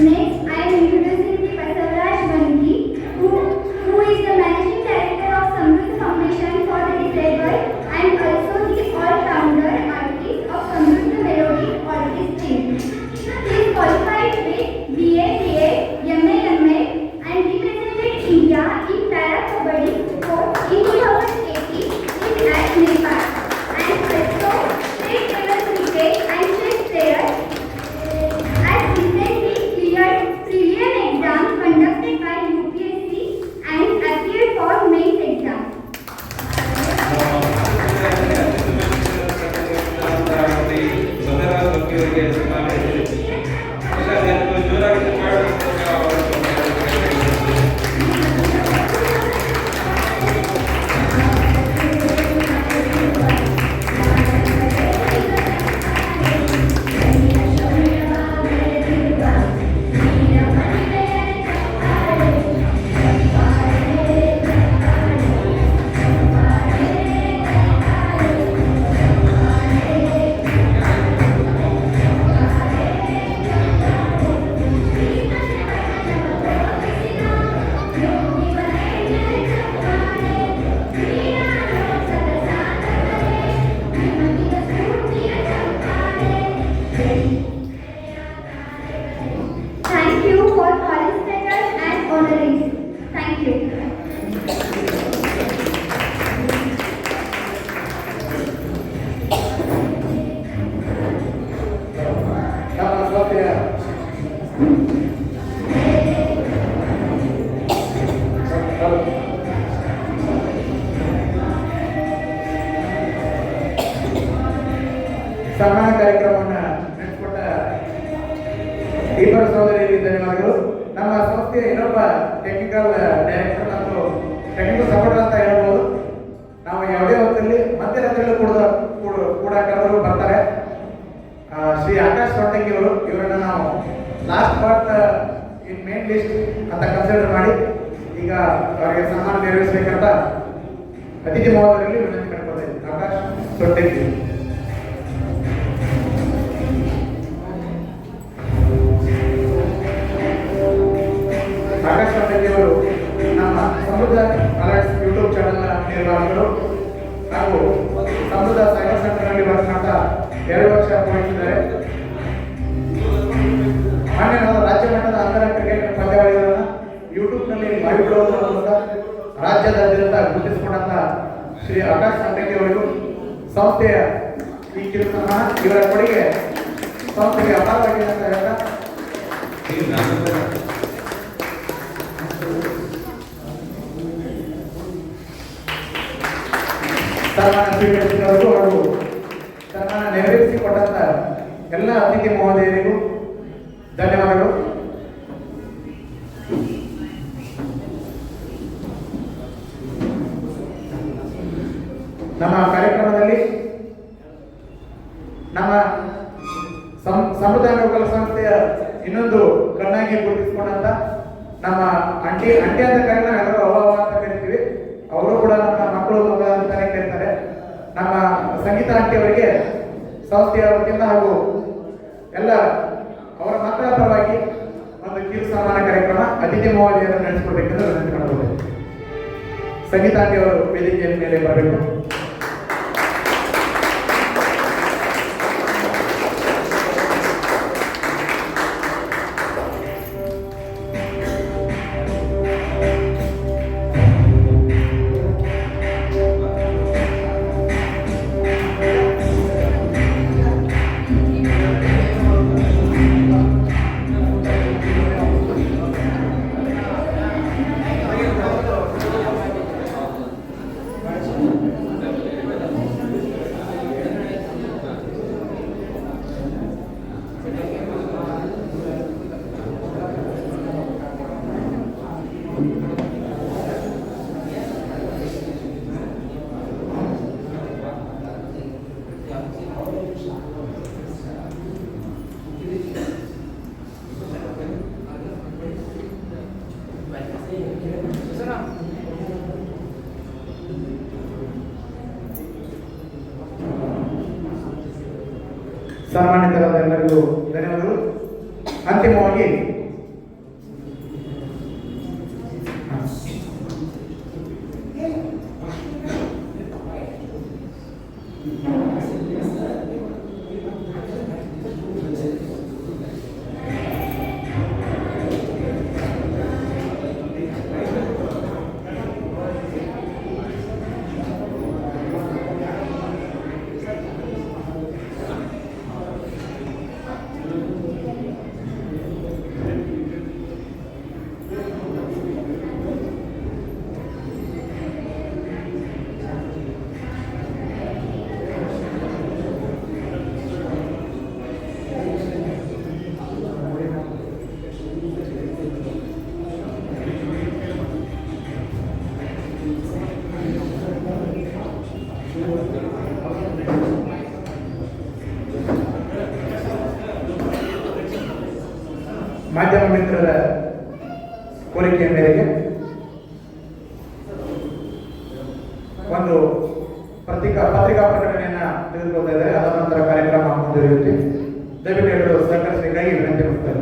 Next, I am introducing the Basavaraj Vangi, who is the Managing Director of Samruddhi Foundation for the Disabled and also the all-rounder artist of Samruddhi Melodic Artist team. He is qualified with BA, BA, MA, MA and represented India in Para Kabaddi sport in 2018 at Nepal and also state level cricket and chess player. As recently cleared prelim exam conducted by UPSC and appeared for mains exam. Thank you for participators and honorees. Thank you. ನಮ್ಮ ಸಂಸ್ಥೆಯ ಸನ್ಮಾನ ಕಾರ್ಯಕ್ರಮವನ್ನು ನಡೆಸಿಕೊಟ್ಟ ಇಬ್ಬರು ಸಹೋದರಿಯರಿಗೆ ಧನ್ಯವಾದಗಳು. ನಮ್ಮ ಸಂಸ್ಥೆಯ ಇನ್ನೊಬ್ಬ ಟೆಕ್ನಿಕಲ್ ಡೈರೆಕ್ಟರ್ ಮತ್ತು ಟೆಕ್ನಿಕಲ್ ಸಪೋರ್ಟ್ ಅಂತ ಹೇಳ್ಬೋದು. ನಾವು ಯಾವುದೇ ಹೊತ್ತಲ್ಲಿ ಮಧ್ಯರಾತ್ರಿಗಳು ಕೂಡ ಕರೆದರು ಬರ್ತಾರೆ. ಶ್ರೀ ಆಕಾಶ್ ಸೊಟ್ಟಂಗಿ ಅವರು, ಇವರನ್ನು ನಾವು last part in main list ಅಂತ ಕನ್ಸಿಡರ್ ಮಾಡಿ ಈಗ ಅವರಿಗೆ ಸನ್ಮಾನ ನೆರವೇರಿಸಬೇಕಂತ ಅತಿಥಿ ಮಹೋದಯರಲ್ಲಿ ವಿನಂತಿ ಮಾಡ್ಕೊಳ್ತಾ ಇದ್ದೀನಿ. ಆಕಾಶ್ ಸೊಟ್ಟಂಗಿ. ಆಕಾಶ್ ಸೊಟ್ಟಂಗಿ ಅವರು ನಮ್ಮ ಸಮೃದ್ಧ ಅಲರ್ಟ್ಸ್ ಯೂಟ್ಯೂಬ್ ಚಾನೆಲ್ ನಿರ್ವಾಹಕರು ಹಾಗೂ ಸಮೃದ್ಧ ಸೈಬರ್ ಸೆಂಟರ್ನಲ್ಲಿ ವರ್ಕ್ ಮಾಡ್ತಾ 2 ವರ್ಷ ಪೂರೈಸಿದ್ದಾರೆ. ಮಾನ್ಯ ರಾಜ್ಯ ಮಟ್ಟದ ಅಂತರ ಕ್ರಿಕೆಟ್ ಪಂದ್ಯಾವಳಿಗಳನ್ನು ಯೂಟ್ಯೂಬ್ನಲ್ಲಿ ಲೈವ್ ಬಿಡುವುದರ ಮೂಲಕ ರಾಜ್ಯದಾದ್ಯಂತ ಗುರುತಿಸಿಕೊಂಡಂತ ಶ್ರೀ ಆಕಾಶ್ ಸೊಟ್ಟಂಗಿ ಅವರಿಗೂ ಸಂಸ್ಥೆಯ ಈ ಕಿರು ಸನ್ಮಾನ, ಇವರ ಕೊಡುಗೆ ಸಂಸ್ಥೆಗೆ ಅಪಾರವಾಗಿದೆ ಅಂತ ಹೇಳ್ತಾ ಸನ್ಮಾನ ಸ್ವೀಕರಿಸಿದವರು ಹಾಗೂ ಸನ್ಮಾನ ನೆರವೇರಿಸಿಕೊಟ್ಟಂತ ಎಲ್ಲ ಅತಿಥಿ ಮಹೋದಯರಿಗೂ ಧನ್ಯವಾದಗಳು. ನಮ್ಮ ಕಾರ್ಯಕ್ರಮದಲ್ಲಿ ನಮ್ಮ ಸಮುದಾಯ ನೌಕರ ಸಂಸ್ಥೆಯ ಇನ್ನೊಂದು ಕಣ್ಣಾಗಿ ಗುರುತಿಸಿಕೊಂಡಂತ ನಮ್ಮ ಅಂಟಿ ಅಂತ ಕರೆನ ಎಲ್ಲರೂ ಅವ್ವ ಅಂತ ಕರಿತೀವಿ. ಅವರು ಕೂಡ ನಮ್ಮ ಮಕ್ಕಳು ಮಗ ಅಂತಾನೆ ಕರೀತಾರೆ. ನಮ್ಮ ಸಂಗೀತ ಆಂಟಿ ಅವರಿಗೆ ಸಂಸ್ಥೆಯ ವತಿಯಿಂದ ಹಾಗೂ ಎಲ್ಲ ಅವರ ಮಕ್ಕಳ ಪರವಾಗಿ ಒಂದು ಕಿರು ಸನ್ಮಾನ ಕಾರ್ಯಕ್ರಮ ಅತಿಥಿ ಮಹೋದಯವನ್ನು ನಡೆಸಿಕೊಡ್ಬೇಕೆಂದು ವಿನಂತಿ ಮಾಡಬಹುದು. ಸಂಗೀತ ಆಂಟಿ ಅವರು ವೇದಿಕೆಯ ಮೇಲೆ ಬರಬೇಕು. ಸನ್ಮಾನಿತರಾದ ಎಲ್ಲರಿಗೂ ಧನ್ಯವಾದಗಳು. ಅಂತಿಮವಾಗಿ ಮಾಧ್ಯಮ ಮಿತ್ರರ ಕೋರಿಕೆಯ ಮೇರೆಗೆ ಒಂದು ಪತ್ರಿಕಾ ಪ್ರಕಟಣೆಯನ್ನ ತೆಗೆದುಕೊಳ್ತಾ ಇದ್ದಾರೆ. ಅದರ ನಂತರ ಕಾರ್ಯಕ್ರಮ ಮುಂದುವರಿಯುತ್ತೆ. ದಯವಿಟ್ಟು ಎಲ್ಲರೂ ಸಹಕರಿಸಬೇಕಾಗಿ ವಿನಂತಿ ಮಾಡ್ತಾರೆ.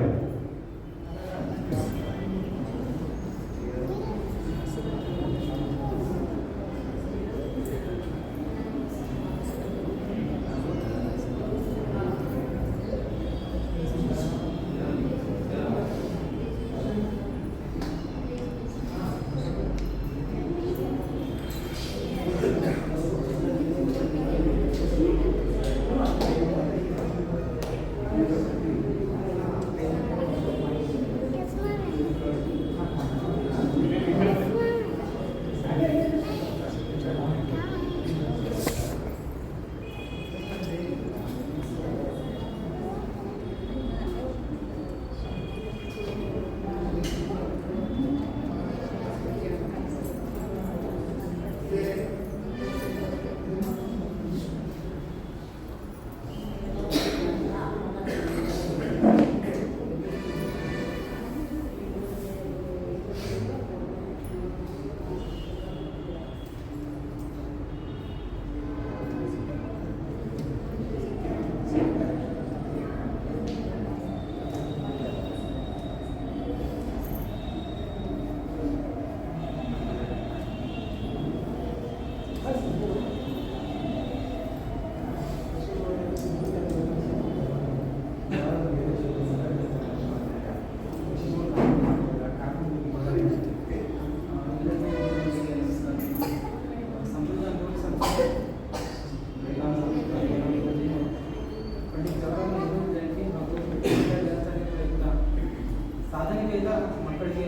ಸಾಧನೆಗೈದ ಮಕ್ಕಳಿಗೆ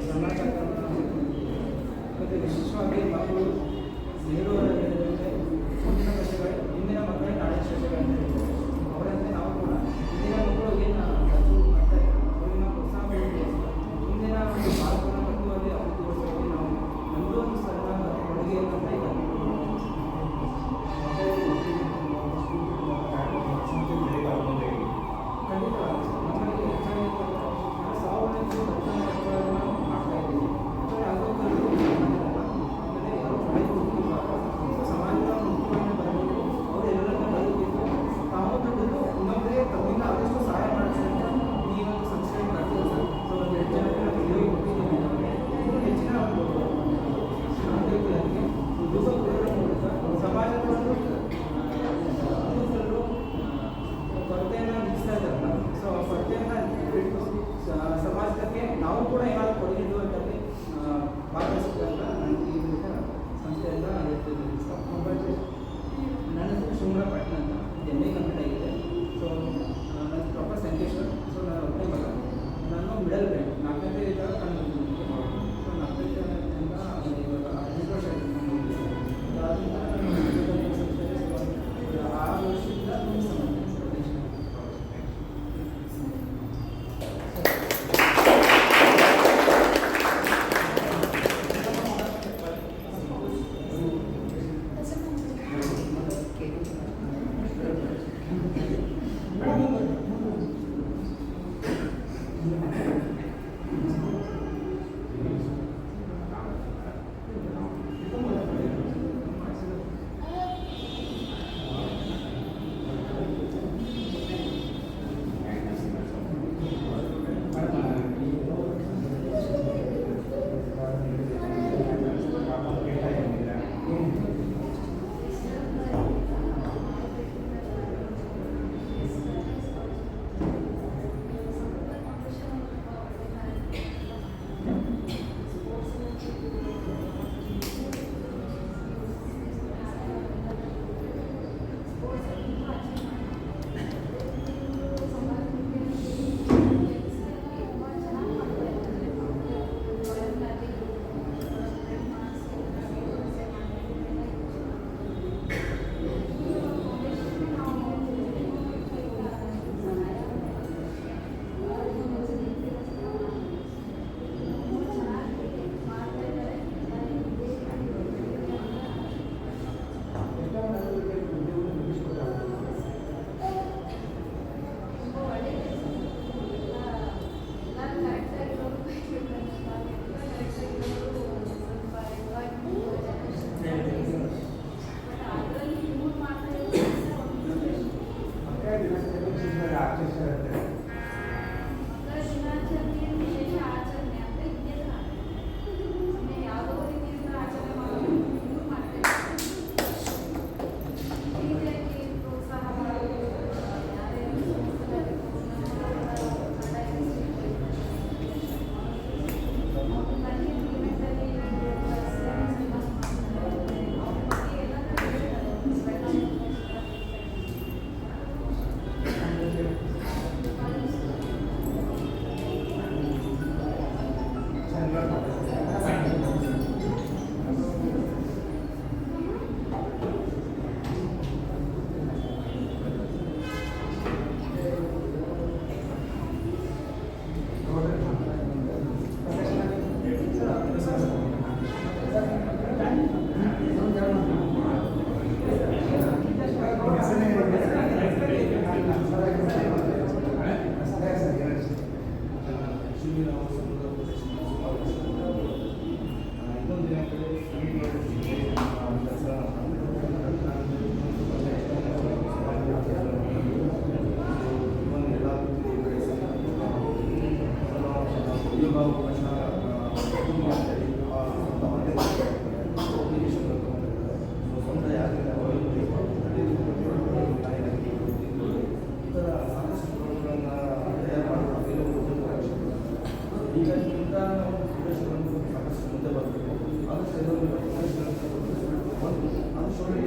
ಸನ್ಮಾನ ಮತ್ತು ವಿಶೇಷವಾಗಿ ಮಕ್ಕಳು ನೆಹರು ಅವರ ಹೇಳಿದಂತೆ ಮುಂದಿನ ವರ್ಷಗಳು ಇಂದಿನ ಮಕ್ಕಳೇ ನಾಳೆ ಶ್ರೇಷ್ಠಗಳಂತ ಅವರಂತೆ ನಾವು ಕೂಡ ಇಂದಿನ ಮಕ್ಕಳು ಏನು ಮತ್ತು ಅವರಿನ ಪ್ರೋತ್ಸಾಹ ಕೊಡಬೇಕು. ಇಂದಿನ ಭಾರತವನ್ನು ಕಟ್ಟುವಲ್ಲಿ ಅವರು ತೋರಿಸುವಲ್ಲಿ ನಾವು ನಮ್ಮದು ಒಂದು ಸಣ್ಣ ಕೊಡುಗೆಯನ್ನು ಖಂಡಿತ ನಮ್ಮಲ್ಲಿ ಹೆಚ್ಚಾಗಿ ಸಾವನ್ನಪ್ಪ ಮಾಡ್ತಾ ಇದ್ದೀವಿ. ಸಮಾಜದ ಮುಖ್ಯವಾಗಿ ಬರಬೇಕು. ಅವರೆಲ್ಲರನ್ನ ಬರಬೇಕು. ತಾವು ದುಡ್ಡು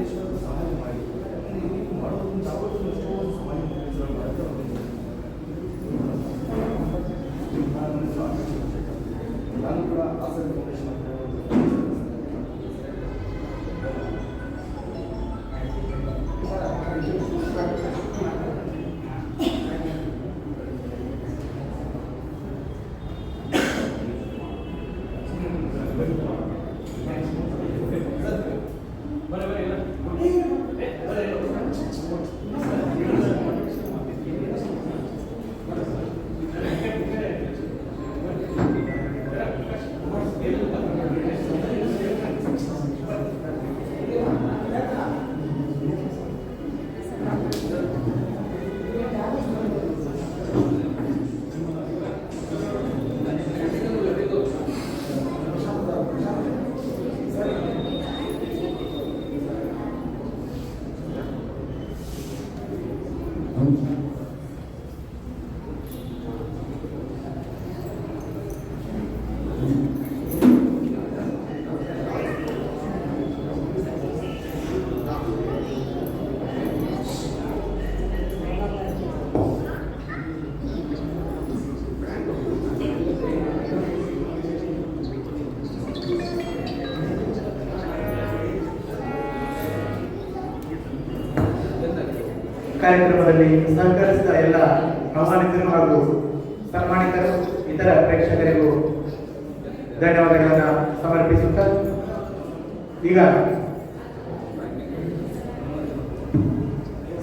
ಎಷ್ಟೊಂದು ಸಹಾಯ ಮಾಡಿ ನೀವು ಮಾಡೋದನ್ನು ಯಾವತ್ತೂ ಎಷ್ಟೋ ಒಂದು ಸಮಾಜ ನಾನು ಕೂಡ ಆಸಕ್ತಿ ಫೌಂಡೇಶನ್ ಕಾರ್ಯಕ್ರಮದಲ್ಲಿ ಸಹಕರಿಸಿದ ಎಲ್ಲ ಆಹ್ವಾನಿತರು ಹಾಗೂ ಸನ್ಮಾನಿತರು ಇತರ ಪ್ರೇಕ್ಷಕರಿಗೂ ಧನ್ಯವಾದಗಳನ್ನು ಸಮರ್ಪಿಸುತ್ತಾ ಈಗ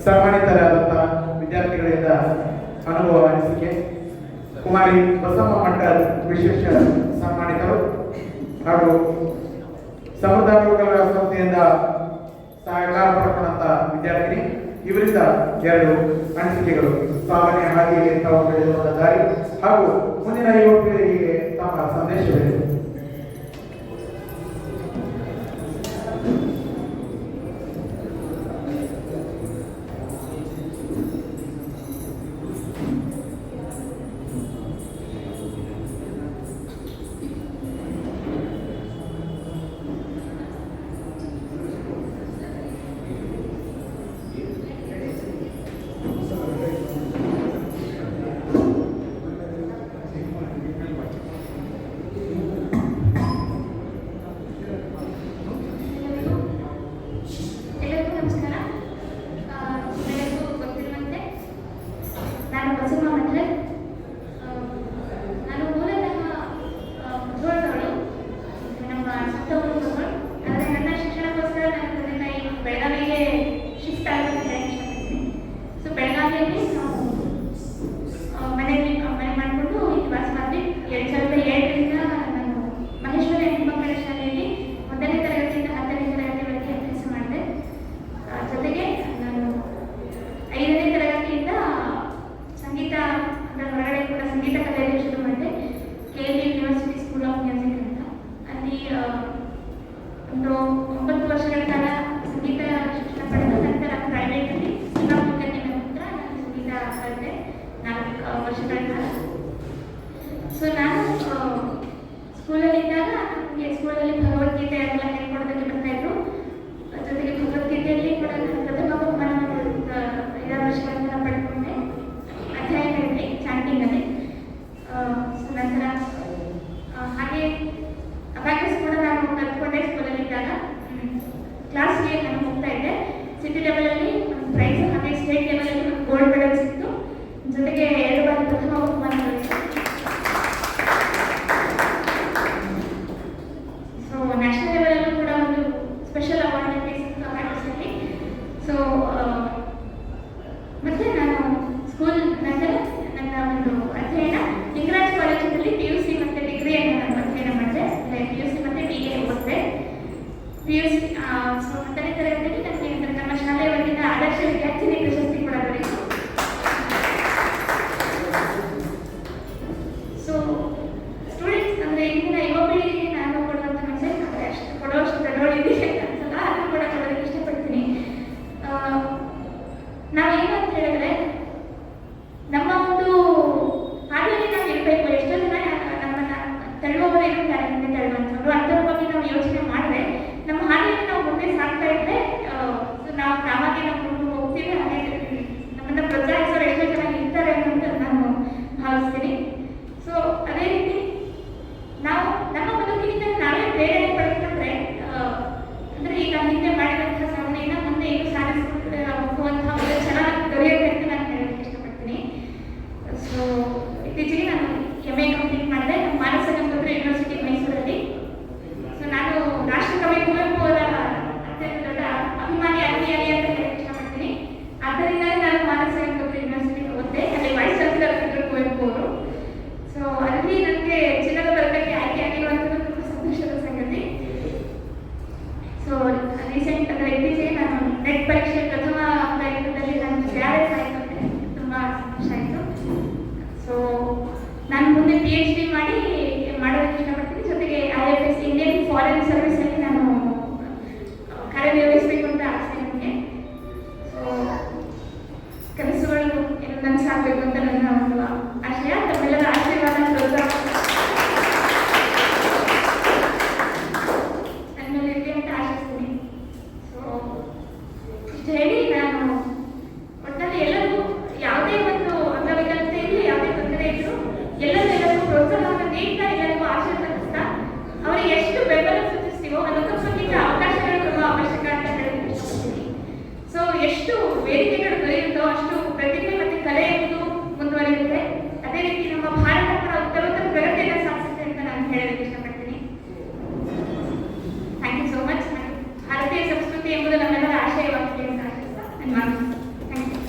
ಸನ್ಮಾನಿತರಾದಂತಹ ವಿದ್ಯಾರ್ಥಿಗಳಿಂದ ಅನುಭವ ಅನಿಸಿಕೆ ಕುಮಾರಿ ಬಸಮ್ಮ ಮಟ್ಟರ್ ವಿಶೇಷ ಸನ್ಮಾನಿತರು ಹಾಗೂ ಸಮುದಾಯ ಸಂಸ್ಥೆಯಿಂದ ಸಹಕಾರ ಪಡ್ಕೊಂಡಂತ ವಿದ್ಯಾರ್ಥಿನಿ ಇವರಿಂದ ಎರಡು ಅನಿಸಿಕೆಗಳು ಸಾಮಾನ್ಯ ಹಾದಿಯಲ್ಲಿ ತಾವು ಬೆಳೆಯುವ ದಾರಿ ಹಾಗೂ ಮುಂದಿನ ಯುವ ಪೀಳಿಗೆಗೆ ತಮ್ಮ ಸಂದೇಶವಿದೆ. ಸೊ ನಾನು ಸ್ಕೂಲಲ್ಲಿದ್ದಾಗ ನಮಗೆ ಸ್ಕೂಲಲ್ಲಿ ಭಗವದ್ಗೀತೆ ಎಲ್ಲ ಹೇಳ್ಕೊಡೋದಕ್ಕೆ ಬರ್ತಾ ಇದ್ರು. ಜೊತೆಗೆ ಭಗವದ್ಗೀತೆಯಲ್ಲಿ ಕೂಡ ನಾನು ಪ್ರಥಮ ಬಹುಮಾನವನ್ನು 5 ವರ್ಷಗಳಿಂದ ಪಡ್ಕೊಂಡೆ ಅಧ್ಯಾಯಗಳಲ್ಲಿ ಚಾಂಟಿಂಗಲ್ಲಿ. ಸೊ ನಂತರ ಹಾಗೆ ಅಬ್ಯಾಕಸ್ ಕೂಡ ನಾನು ಕಲ್ತ್ಕೊಂಡೆ ಸ್ಕೂಲಲ್ಲಿದ್ದಾಗ. ಕ್ಲಾಸ್ಗೆ ನಾನು ಹೋಗ್ತಾ ಇದ್ದೆ. ಸಿಟಿ ಲೆವೆಲಲ್ಲಿ ಒಂದು ಪ್ರೈಸ್ ಹಾಗೆ ಸ್ಟೇಟ್ ಲೆವೆಲಲ್ಲಿ ಒಂದು ಗೋಲ್ಡ್ ಮೆಡಲ್ ಸಿಕ್ತು. ಜೊತೆಗೆ 2 ಬಾರಿ ಪ್ರಥಮ ಬಹುಮಾನ ಗಳಿಸಿದೆ. ಸೊ ನ್ಯಾಷನಲ್ ಲೆವೆಲಲ್ಲೂ ಕೂಡ ಒಂದು ಸ್ಪೆಷಲ್ ಅವಾರ್ಡ್ ಸಿಕ್ತು ಅಬ್ಯಾಕಸ್ನಲ್ಲಿ. ಸೊ ಮತ್ತೆ ನಾನು ಸ್ಕೂಲ್ ನಂತರ ನನ್ನ ಒಂದು ಅಧ್ಯಯನ ಲಿಂಗರಾಜ್ ಕಾಲೇಜಿನಲ್ಲಿ PUC ಮತ್ತು ಡಿಗ್ರಿಯನ್ನು ನಾನು ಅಧ್ಯಯನ ಮಾಡಿದೆ. PUC ಮತ್ತು BA ಓದಿದೆ. PUC ಸೊ 10ನೇ ತರಗತಿಯಲ್ಲಿ ನನಗೆ ನಮ್ಮ ಶಾಲೆಯ ವತಿಯಿಂದ ಆದರ್ಶ ವಿದ್ಯಾರ್ಥಿನಿ ಪ್ರಶಸ್ತಿ ಕೂಡ ದೊರೆಯಿತು. ಸೊ ಸ್ಟೂಡೆಂಟ್ಸ್ ಅಂದರೆ ಇಂದಿನ ಯುವ ಪೀಳಿಗೆಗೆ ನಾನು ಕೊಡುವಂಥ ಮೆಸೇಜ್ ಅಂದರೆ ಅಷ್ಟು ಕೊಡುವಷ್ಟು ದೊಡ್ಡವಳಿದೆ ಅನ್ಸಲ್ಲ, ಅದನ್ನು ಕೂಡ ಕೊಡೋದಕ್ಕೆ ಇಷ್ಟಪಡ್ತೀನಿ. ನಾವೇನು ಅಂತ ಹೇಳಿದ್ರೆ ನಮ್ಮ ಒಂದು ಹಾದಿಯಲ್ಲಿ ನಾವು ಇರಬೇಕು. ಎಷ್ಟೋ ಜನ ನಮ್ಮನ್ನ ತಳ್ಳುವವರು ಇರುತ್ತಾರೆ, ಮುಂದೆ ತಳ್ಳುವಂಥವ್ರು. ಅಂಥವ್ರ ಬಗ್ಗೆ ನಾವು ಯೋಚನೆ ಮಾಡಿದ್ರೆ ನಮ್ಮ ಹಾದಿಯಲ್ಲಿ ನಾವು ಮುಂದೆ ಸಾಗ್ತಾ ಇದ್ರೆ ಸೊ ರೀಸೆಂಟ್ ಅಂದರೆ ಇತ್ತೀಚೆಗೆ ನಾನು ನೆಟ್ ಪರೀಕ್ಷೆ ಪ್ರಥಮ ಪ್ರಯತ್ನದಲ್ಲಿ ನಾನು CRS ಆಯಿತು ಅಂದರೆ ತುಂಬ ಖುಷಿ ಆಯಿತು. ಸೊ ನಾನು ಮುಂದೆ PhD ಮಾಡೋದಕ್ಕೆ ಇಷ್ಟಪಡ್ತೀನಿ. ಜೊತೆಗೆ IFS ಇಂಡಿಯನ್ ಫಾರಿನ್ ಸರ್ವಿಸಲ್ಲಿ ನಾನು ಕಾರ್ಯನಿರ್ವಹಿಸಬೇಕು ಅಂತ ಆಸೆ ನನಗೆ. ಸೊ ಕನಸುಗಳು ಏನು ನನಸಾಗಬೇಕು ಅಂತ ನನ್ನ ಒಂದು ಆಶಯ. ತಮ್ಮೆಲ್ಲರ ಆಶೀರ್ವಾದ ಪ್ರೋತ್ಸಾಹ ನನ್ನ ಮೇಲೆ ಇರಲಿ ಅಂತ ಆಶಿಸ್ತೀನಿ. ಸೊ ಇಷ್ಟು ಹೇಳಿ ನಾನು ಒಟ್ಟಲ್ಲಿ ಎಲ್ಲರಿಗೂ ಯಾವುದೇ ಒಂದು ಅಂಗವಿಕಲತೆ ಇರಲಿ, ಯಾವುದೇ ತೊಂದರೆ ಇದ್ದರೂ ಎಲ್ಲರಿಗೂ ಪ್ರೋತ್ಸಾಹವನ್ನು ನೀಡ್ತಾ, ಎಲ್ಲರಿಗೂ ಆಶೀರ್ವದಿಸ್ತಾ ಅವರಿಗೆ ಎಷ್ಟು ಬೆಂಬಲ ಸೂಚಿಸ್ತೀವೋ ಅದಕ್ಕೊಂದಿಗೆ ಅವಕಾಶಗಳು ತುಂಬ ಅವಶ್ಯಕ ಅಂತ ಹೇಳಕ್ಕೆ ಇಷ್ಟಪಡ್ತೀನಿ. ಸೊ ಎಷ್ಟು ವೇದಿಕೆಗಳು ದೊರೆಯುತ್ತೋ ಅಷ್ಟು ಪ್ರತಿಭೆ ಮತ್ತು ಕಲೆ ಎಂಬುದು ಮುಂದುವರಿಯುತ್ತೆ. ಅದೇ ರೀತಿ ನಮ್ಮ ಭಾರತ ಕೂಡ ಉತ್ತರೋತ್ತರ ಪ್ರಗತಿಯನ್ನು ಸಾಧಿಸುತ್ತೆ ಅಂತ ನಾನು ಹೇಳೋದಕ್ಕೆ ಇಷ್ಟಪಡ್ತೀನಿ. Thank you so much. ಭಾರತೀಯ ಸಂಸ್ಕೃತಿ ಎಂಬುದು ನಮ್ಮೆಲ್ಲರ ಆಶಯವಾಗಿದೆ ಅಂತ ಆಶಿಸ್ತಾ ನನ್ನ ಮಾತು. Thank you.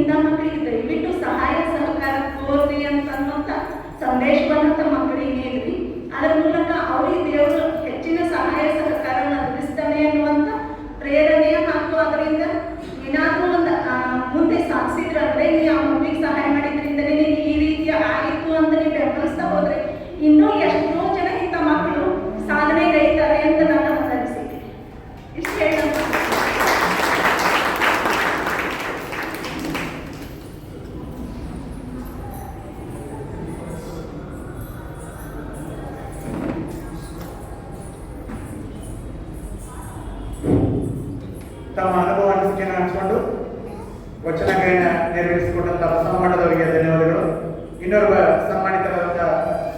ಇಂಥ ಮಕ್ಕಳಿಗೆ ದಯವಿಟ್ಟು ಸಹಾಯ ಸಹಕಾರ ತೋರ್ರಿ ಅಂತನ್ನುವಂಥ ಸಂದೇಶವನ್ನ ಮಕ್ಕಳಿಗೆ ನೀಡ್ರಿ. ಅದರ ಮೂಲಕ ಅವರಿಗೆ ದೇವರು ಹೆಚ್ಚಿನ ಸಹಾಯ ಸಹಕಾರನ ಅಂದಿಸ್ತಾನೆ ಅನ್ನುವಂಥ ಪ್ರೇರಣೆ ಹಾಗೂ ಅದರಿಂದ ಏನಾದರೂ ಒಂದು ಮುಂದೆ ಸಾಧಿಸಿದ್ರಂದ್ರೆ ನೀವು ಆ ಮಕ್ಕಳಿಗೆ ಸಹಾಯ ಮಾಡಿದ್ರಿಂದಲೇ ನೀವು ಈ ರೀತಿಯ ಆಯಿತು ಅಂತ ನೀವು ಬೆಂಬಲಿಸ್ತಾ ಹೋದ್ರೆ ಇನ್ನೂ ಎಷ್ಟೋ ಜನ ಇಂಥ ಮಕ್ಕಳು ಸಾಧನೆಗೈತಾರೆ ಅಂತ ನನ್ನ ಒಂದು ಅನಿಸಿಕೆ. ಇಷ್ಟು ಹೇಳ ತಮ್ಮ ಅನುಭವ ಅನಿಸಿಕೆಯನ್ನು ಹಂಚಿಕೊಂಡು ವಚನ ಗಾಯನ ನೆರವೇರಿಸಿಕೊಂಡಂತ ಬಸವ ಮಠದವರಿಗೆ ಧನ್ಯವಾದಗಳು. ಇನ್ನೋರ್ವ ಸನ್ಮಾನಿತರಾದಂಥ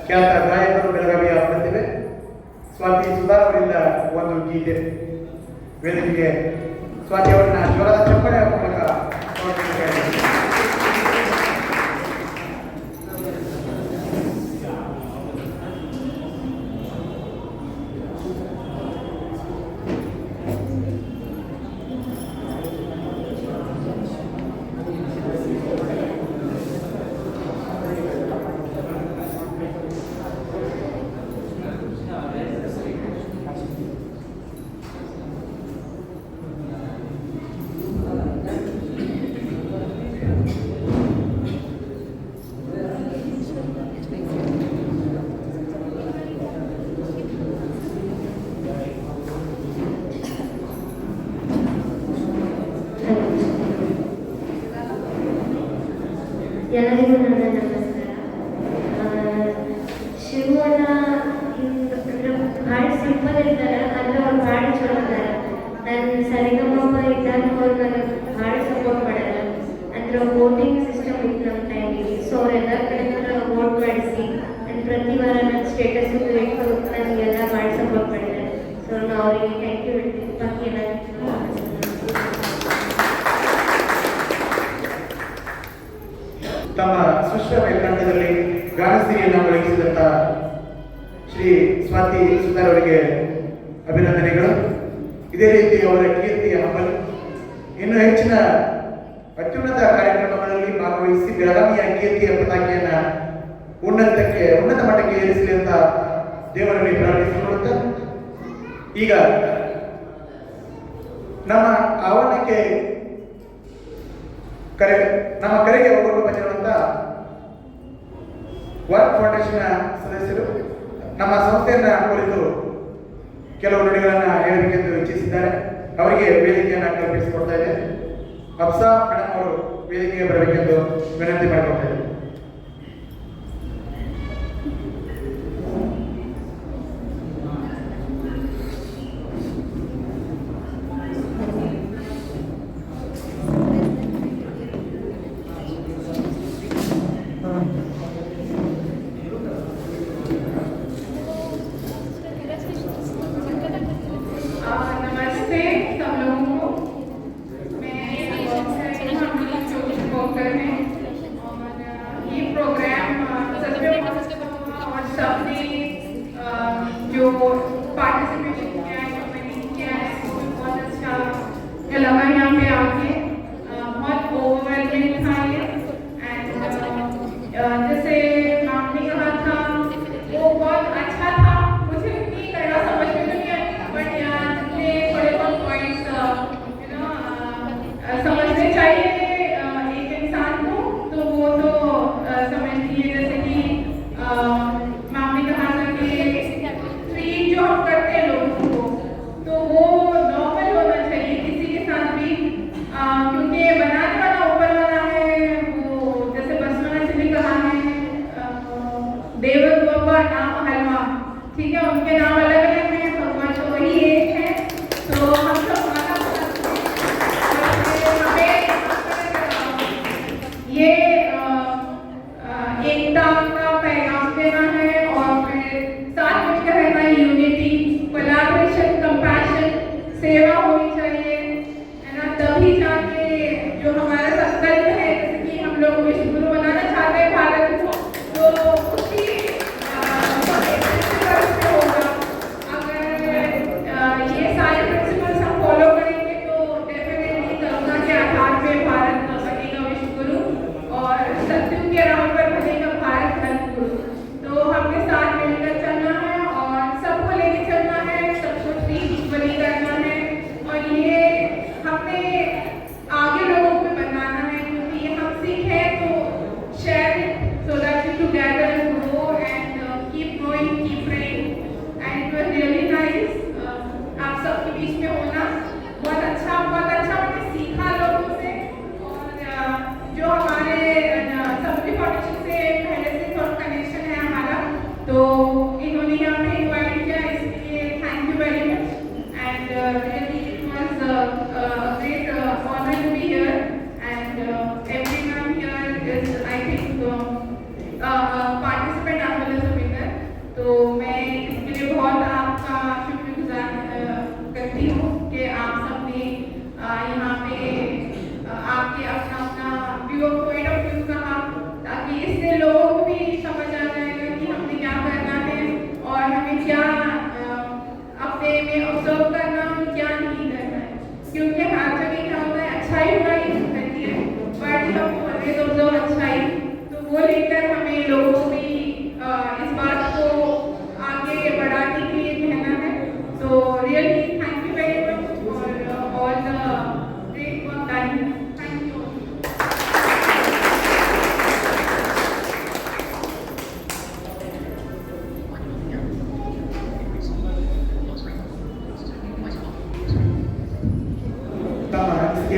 ಖ್ಯಾತ ಗಾಯಕರು ಬೆಳಗಾವಿಯ ಪ್ರತಿಭೆ ಸ್ವಾತಿ ಸುಧಾರ್ ಅವರಿಂದ ಒಂದು ಗೀತೆ ವೇದಿಕೆಗೆ ಸ್ವಾತಿ ಅವರನ್ನ ಜ್ವರದ ಚಪ್ಪಳೆ ಮೂಲಕ ಎಲ್ಲರಿಗೂ ನನ್ನ ನಮಸ್ಕಾರ. ಶಿವನ ಭಾಳ ಸಿಂಪಲ್ ಇರ್ತಾರೆ, ಅಂದ್ರೆ ಅವ್ರು ಭಾಳ ಚಲೋ ಇದ್ದಾರೆ. ನನ್ನ ಸರಿಗಮ್ಮ ಇದ್ದಾಗ ಅವ್ರು ನನಗೆ ಭಾಳ ಸಪೋರ್ಟ್ ಮಾಡ್ಯಾರ. ಅಂದ್ರೆ ವೋಟಿಂಗ್ ಸಿಸ್ಟಮ್ ಇತ್ತು ನಮ್ಮ ಟೈಮಿಗೆ. ಸೊ ಅವರೆಲ್ಲ ಕಡೆ ವೋಟ್ ಮಾಡಿಸಿ ನನ್ನ ಪ್ರತಿ ವಾರ ನನ್ನ ಸ್ಟೇಟಸ್ ಇಟ್ಟು ನನಗೆಲ್ಲ ಭಾಳ ಸಪೋರ್ಟ್ ಮಾಡಿದ್ದಾರೆ. ಸೊ ನಾವು ಅವರಿಗೆ ಥ್ಯಾಂಕ್ ಯು ಹೇಳ್ತೀನಿ. ಬಾಕಿ ಎಲ್ಲ ತಮ್ಮ ಸೃಷ್ಟ ಕಂಠದಲ್ಲಿ ಗಾನಸಿರಿಯನ್ನು ಒದಗಿಸಿದಂಥ ಶ್ರೀ ಸ್ವಾತಿ ಸುಧಾರ್ ಅವರಿಗೆ ಅಭಿನಂದನೆಗಳು. ಇದೇ ರೀತಿ ಅವರ ಕೀರ್ತಿಯ ಹಂಬಲು ಇನ್ನು ಹೆಚ್ಚಿನ ಅತ್ಯುನ್ನತ ಕಾರ್ಯಕ್ರಮಗಳಲ್ಲಿ ಭಾಗವಹಿಸಿ ಬೆಳಗಾವಿಯ ಕೀರ್ತಿಯ ಪತಾಕೆಯನ್ನು ಉನ್ನತ ಮಟ್ಟಕ್ಕೆ ಏರಿಸಲಿ ಅಂತ ದೇವರಲ್ಲಿ ಪ್ರಾರ್ಥಿಸಿಕೊಳ್ಳುತ್ತಾ ಈಗ ನಮ್ಮ ಆಹ್ವಾನಕ್ಕೆ ನಮ್ಮ ಕರೆಗೆ ಹೋಗಲು ಬಂದಿರುವಂತ ವರ್ಕ್ ಫೌಂಡೇಶನ್ ಸದಸ್ಯರು ನಮ್ಮ ಸಂಸ್ಥೆಯನ್ನ ಕುರಿತು ಕೆಲವು ನುಡಿಗಳನ್ನ ಹೇಳಬೇಕೆಂದು ಇಚ್ಛಿಸಿದ್ದಾರೆ. ಅವರಿಗೆ ವೇದಿಕೆಯನ್ನು ಕಲ್ಪಿಸಿಕೊಡ್ತಾ ಇದೆ. ಅಪ್ಸಾ ಮೇಡಮ್ ಅವರು ವೇದಿಕೆಗೆ ಬರಬೇಕೆಂದು ವಿನಂತಿ ಮಾಡಿಕೊಡ್ತಾ ಇದ್ದಾರೆ. नमस्ते सब लोगों को। मैं और ये प्रोग्राम सच में और सबने जो पार्टिसिपेशन किया है, जो मैंने किया है, वो बहुत अच्छा लगा यहाँ पे आके। बहुत ओवरवेलमिंग था ये। एंड जैसे आपने कहा था वो बहुत अच्छा था। मुझे इतनी कड़ा समझ में नहीं आई, बट यहाँ जितने थोड़े बहुत पॉइंट्स समझने चाहिए एक इंसान को, तो वो तो समझ लिए। जैसे कि मैम ने कहा था कि ट्रीट जो हम करते हैं लोगों को, तो वो नॉर्मल होना चाहिए किसी के साथ भी, क्योंकि बनाने वाला ऊपर वाला है। वो जैसे बसवाना से भी कहा है देवत बाबा नाम हलवा, ठीक है, उनके नाम अलग अलग हैं, भगवान तो वही एक है। तो हम सब ये एकता का पैगाम देना है और फिर साथ में रहना है, यूनिटी, कोलैबोरेशन, कंपैशन, सेवा होनी चाहिए, है ना। तभी जाके जो हमारा संकल्प है, जैसे कि हम लोग विश्व गुरु बनाना चाहते हैं भारत को, तो उसकी होगा। अगर ये सारे प्रिंसिपल्स हम फॉलो करेंगे तो डेफिनेटली करुणा के आधार पे भारत बनेगा विश्व गुरु।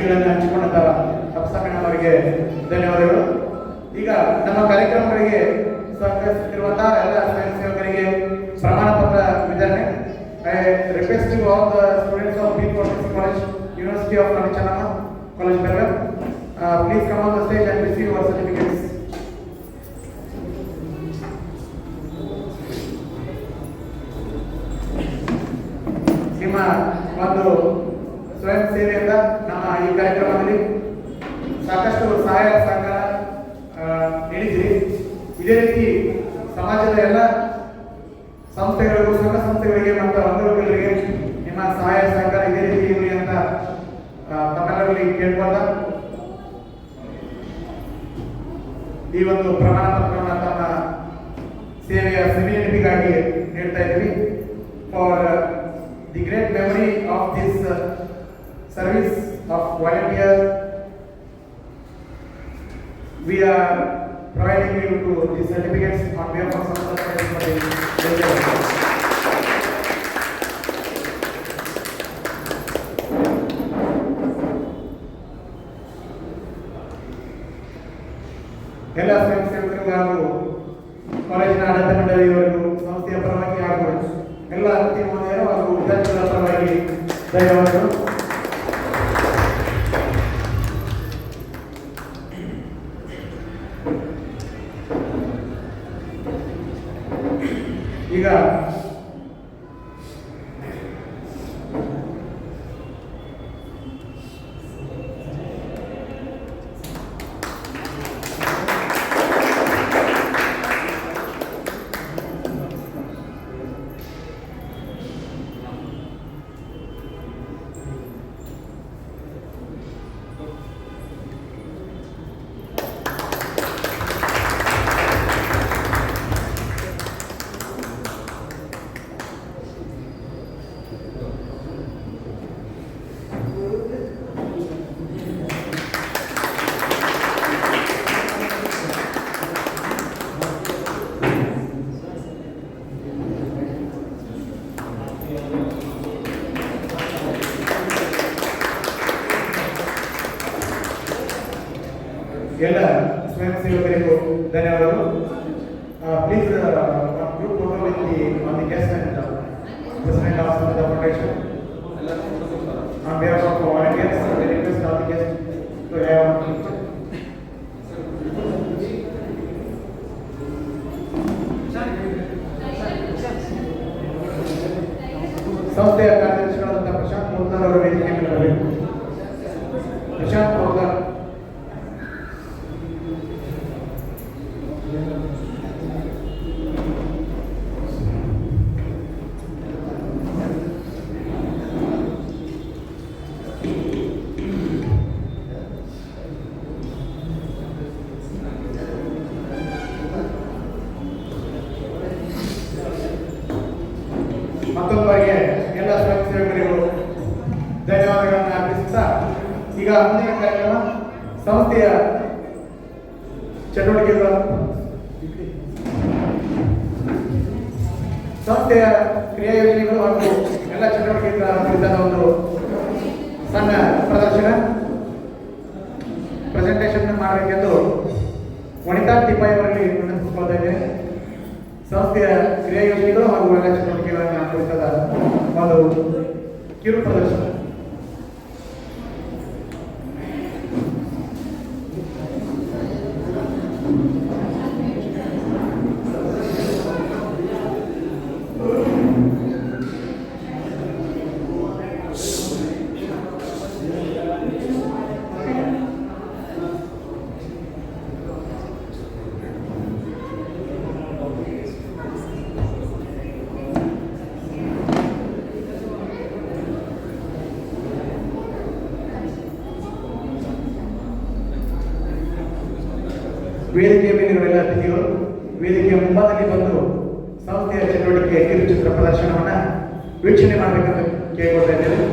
ಅನಿಸಿಕೆಗಳನ್ನು ಹಂಚಿಕೊಂಡಂತ ಅಪ್ಸಮೀಣ ಅವರಿಗೆ ಧನ್ಯವಾದಗಳು. ಈಗ ನಮ್ಮ ಕಾರ್ಯಕ್ರಮಗಳಿಗೆ ಸಹಕರಿಸುತ್ತಿರುವಂತಹ ಎಲ್ಲ ಸ್ವಯಂ ಸೇವಕರಿಗೆ ಪ್ರಮಾಣ ಪತ್ರ ವಿತರಣೆ. I request you all the students of B46 College, University of Ramachandra College, Belgaum. Please come on the stage and receive your certificates. ನಿಮ್ಮ ಒಂದು ಸ್ವಯಂ ಸೇವೆಯಿಂದ ನಮ್ಮ ಈ ಕಾರ್ಯಕ್ರಮದಲ್ಲಿ ಸಾಕಷ್ಟು ಸಹಾಯ ಸಹಕಾರ ನೀಡಿದ್ದೀರಿ. ಇದೇ ರೀತಿ ಸಮಾಜದ ಎಲ್ಲ ಸಂಸ್ಥೆಗಳಿಗೂ, ಸಂಘ ಸಂಸ್ಥೆಗಳಿಗೆ ಮತ್ತು ಅಂಗವಿಕಲರಿಗೆ ನಿಮ್ಮ ಸಹಾಯ ಸಹಕಾರ ಇದೇ ರೀತಿ ಇರಲಿ ಅಂತ ತಮ್ಮೆಲ್ಲರಲ್ಲಿ ಕೇಳ್ಕೊಂಡ ಈ ಒಂದು ಪ್ರಮಾಣ ಪತ್ರವನ್ನು ತಮ್ಮ ಸೇವೆಯ ಸಿರಿ ನೆನಪಿಗಾಗಿ ನೀಡ್ತಾ ಇದ್ದೀವಿ. For the great memory of this service of volunteer, we are providing you to the certificates on behalf of ಎಲ್ಲ ಸ್ವಯಂ ಸೇವಕರಿಗೂ ಹಾಗೂ ಕಾಲೇಜಿನ ಆಡಳಿತ ಮಂಡಳಿಯವರಿಗೂ, ಸಂಸ್ಥೆಯ ಪರವಾಗಿ ಹಾಗೂ ಎಲ್ಲ ಅತಿಥಿ ಮಹೋದಯರು ಹಾಗೂ ವಿದ್ಯಾರ್ಥಿಗಳ ಪರವಾಗಿ ಧನ್ಯವಾದಗಳು. ಈಗ ಎಲ್ಲ ಸ್ವಯಂ ಸೇವಕರಿಗೂ ಧನ್ಯವಾದಗಳು. Please group photo with on the guest and president of the foundation. On behalf of volunteers, we request all the guests to have a picture. ಸಂಸ್ಥೆಯ ಕಾರ್ಯದರ್ಶಿಗಳಾದಂಥ ಪ್ರಶಾಂತ್ ಮೋದ್ಕರ್ ಅವರ ವೇದಿಕೆ ಮೇಲೆ ಬರಬೇಕು. ಪ್ರಶಾಂತ್ ಮೋದ್ಕರ್. ಮತ್ತೊಂದು ಬಾರಿಗೆ ಎಲ್ಲ ಸ್ವಯಂ ಸೇವಕರಿಗೂ ಧನ್ಯವಾದಗಳನ್ನು ಅರ್ಪಿಸುತ್ತಾ ಈಗ ಮುಂದಿನ ಕಾರ್ಯಕ್ರಮ ಸಂಸ್ಥೆಯ ಚಟುವಟಿಕೆಗಳು, ಸಂಸ್ಥೆಯ ಕ್ರಿಯಾ ಯೋಜನೆಗಳು ಹಾಗೂ ಎಲ್ಲ ಚಟುವಟಿಕೆಗಳ ಕುರಿತಾದ ಒಂದು ಸಣ್ಣ ಪ್ರೆಸೆಂಟೇಷನ್ ಮಾಡಬೇಕೆಂದು ವನಿತಾ ಟಿಪಾಯಿ ಅವರಲ್ಲಿ ವಿನಂತಿಸಿಕೊಳ್ತಾ ಇದ್ದೇನೆ. ಸಂಸ್ಥೆಯ ಕ್ರಿಯಾ ಯೋಜನೆಗಳು ಹಾಗೂ ಎಲ್ಲ ಚಟುವಟಿಕೆಗಳನ್ನು ಕುರಿತಾದ ಒಂದು ಕಿರು ಪ್ರದರ್ಶನ. ವೇದಿಕೆಯ ಮೇಲಿರುವ ಎಲ್ಲ ಅತಿಥಿಗಳು ವೇದಿಕೆಯ ಮುಂಭಾಗದಲ್ಲಿ ಬಂದು ಸಂಸ್ಥೆಯ ಚಟುವಟಿಕೆಯ ಕಿರುಚಿತ್ರ ಪ್ರದರ್ಶನವನ್ನು ವೀಕ್ಷಣೆ ಮಾಡಬೇಕೆಂದು ಕೇಳಿಕೊಳ್ತಾ ಇದ್ದೇವೆ.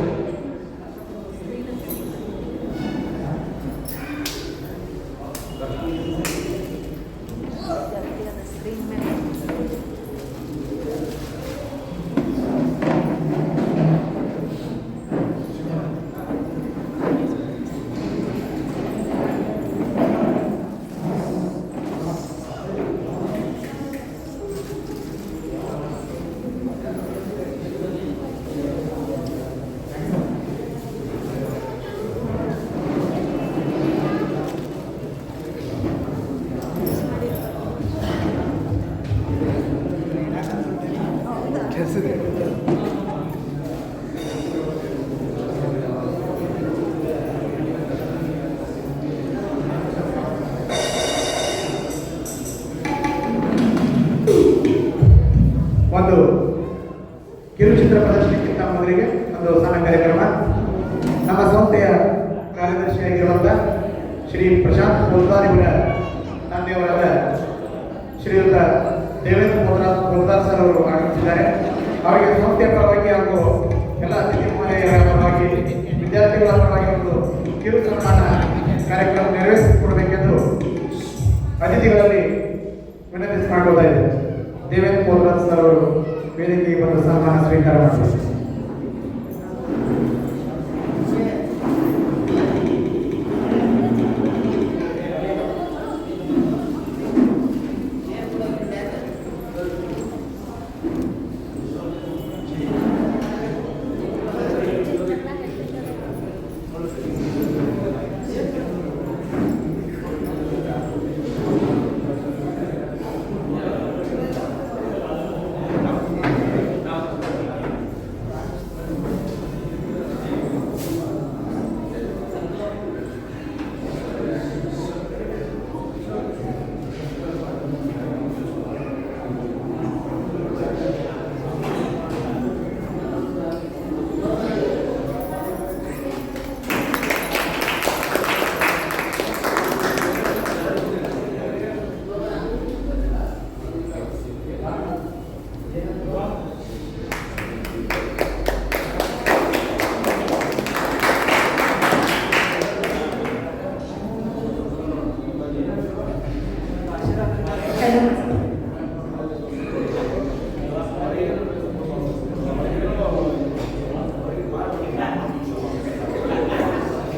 ಒಂದು ಕಿರುಚಿತ್ರ ಪ್ರದರ್ಶನಕ್ಕಿಂತ ಮೊದಲಿಗೆ ಒಂದು ಸಣ್ಣ ಕಾರ್ಯಕ್ರಮ. ನಮ್ಮ ಸಂಸ್ಥೆಯ ಕಾರ್ಯದರ್ಶಿಯಾಗಿರುವಂಥ ಶ್ರೀ ಪ್ರಶಾಂತ್ ಪೋಲ್ದಾರಿವರ ತಂದೆಯವರಾದ ಶ್ರೀಯುತ ದೇವೇಂದ್ರ ಪೋಲ್ದಾರ್ ಸರ್ ಅವರು ಆಗಮಿಸಿದ್ದಾರೆ. ಅವರಿಗೆ ಸಂಸ್ಥೆಯ ಪರವಾಗಿ ಹಾಗೂ ಎಲ್ಲ ಅತಿಥಿ ಮನೆಯ ಪರವಾಗಿ ವಿದ್ಯಾರ್ಥಿಗಳ ಪರವಾಗಿ ಒಂದು ಕಿರು ಸನ್ಮಾನ ಕಾರ್ಯಕ್ರಮ ನೆರವೇರಿಸಿಕೊಡಬೇಕೆಂದು ಅತಿಥಿಗಳಲ್ಲಿ ವಿನಂತಿಸಿ ಮಾಡ್ಕೊಳ್ತಾ ಇದ್ದೇವೆ. ದೇವೇಂದ್ರ ಪೋಲ್ದಾರ್ ಸರ್ ಅವರು ವೇದಿಕೆಗೆ ಬಂದು ಸನ್ಮಾನ ಸ್ವೀಕಾರ ಮಾಡಿದ್ದಾರೆ.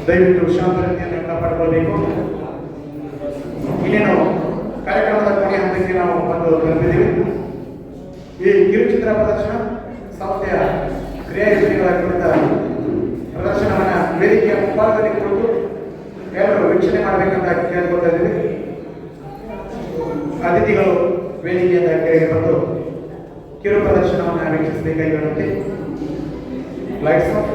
ದಯವಿಟ್ಟು ಶಾಂತತೆಯನ್ನು ಕಾಪಾಡಿಕೊಳ್ಳಬೇಕು. ಇನ್ನೇನು ಕಾರ್ಯಕ್ರಮದ ಕೊನೆಯ ಹಂತಕ್ಕೆ ನಾವು ಬಂದು ತಲುಪಿದ್ದೀವಿ. ಈ ಕಿರುಚಿತ್ರ ಪ್ರದರ್ಶನ ಸಂಸ್ಥೆಯ ಕ್ರಿಯಾಯೋಜನೆಗಳ ಕುರಿತ ಪ್ರದರ್ಶನವನ್ನು ವೇದಿಕೆಯ ಮುಂಭಾಗದಲ್ಲಿ ಕುರಿತು ಎಲ್ಲರೂ ವೀಕ್ಷಣೆ ಮಾಡಬೇಕಂತ ಕೇಳ್ಕೊಳ್ತಾ ಇದ್ದೀವಿ. ಅತಿಥಿಗಳು ವೇದಿಕೆಯಿಂದ ಕೆಳಗೆ ಬಂದು ಕಿರು ಪ್ರದರ್ಶನವನ್ನು ವೀಕ್ಷಿಸಬೇಕಾಗಿರುತ್ತೆ. Lights off.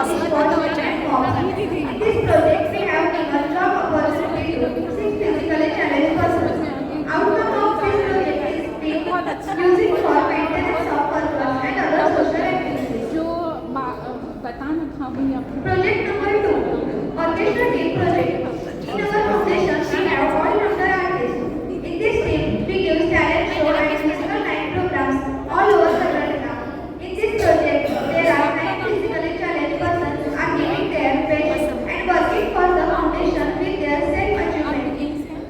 sportsmen and moms. In this project, we have given job opportunity to 6 physically challenged persons. Outcome of this project is being using for maintenance of purpose and other social activities. बताना था भैया Project number 2, Orchestra Team Project. In our foundation, we have all-rounder artists. In this team, we give talent show and physical night programs all over Karnataka. In this project, there are 9 physically challenged persons who are giving their best and working for the foundation with their self-achievement.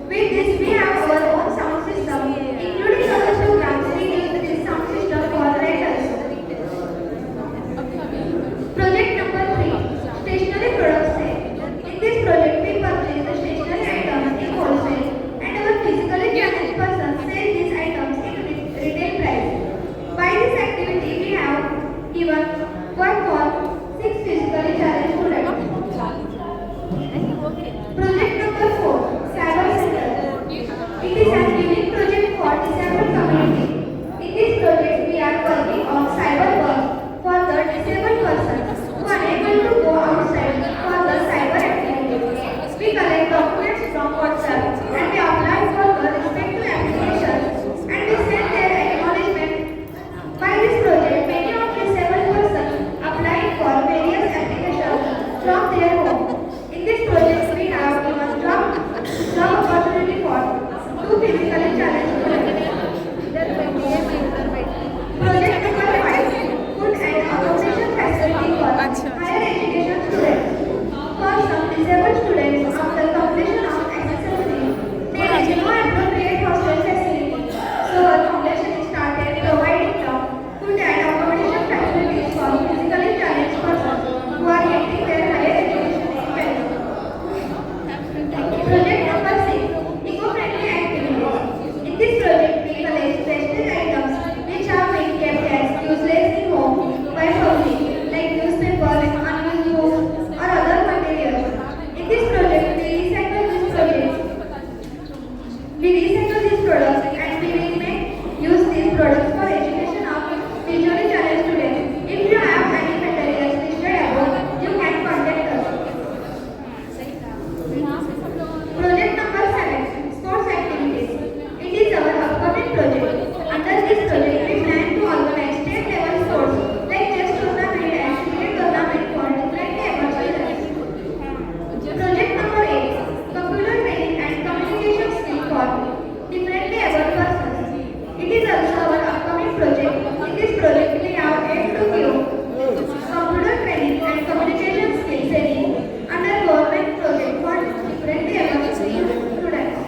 With this, we have our own sound system, including our programs. We use this sound system for rentals. Project number 3, Stationery Product Sale. In this project, we purchase the stationery items in wholesale and our physically challenged persons sell these items in retail price. By this activity, we have given work for 6 physically challenged students. Project number 4, Cyber Center. It is a unique project for disabled community. In this project, we are working on cyber work for the disabled persons who are unable to go outside for the cyber activities. We collect documents from WhatsApp and we apply for the respective applications and we send their acknowledgement. By this project, many of disabled persons applying for various applications from their home. In this project, we have given job opportunity for 2 physically challenged students. Project number 5, Food and Accommodation Facility for Higher Education Students. For some disabled students, after completion of SSLC, there is no appropriate hostel facility. So our foundation started providing the food and accommodation facilities for physically challenged persons who are getting their higher education in Delhi. Project number 6, Eco-friendly activities. In this project, we collect wasted items which are being kept as useless in home by public, like newspapers, unused books, or other materials. In this project, we recycle these products and we will use these products for education of visually challenged students. If you have any materials listed above, you can contact us. Project number 7, Sports Activities. It is our upcoming project. Under this project, we plan to organize state-level sports like chess tournament and cricket tournament for differently able children. Project number 8, Computer training and communication skills for differently able persons. It is also our upcoming project. In this project, we have aimed to give computer training and communication skills training under government project for differently able students.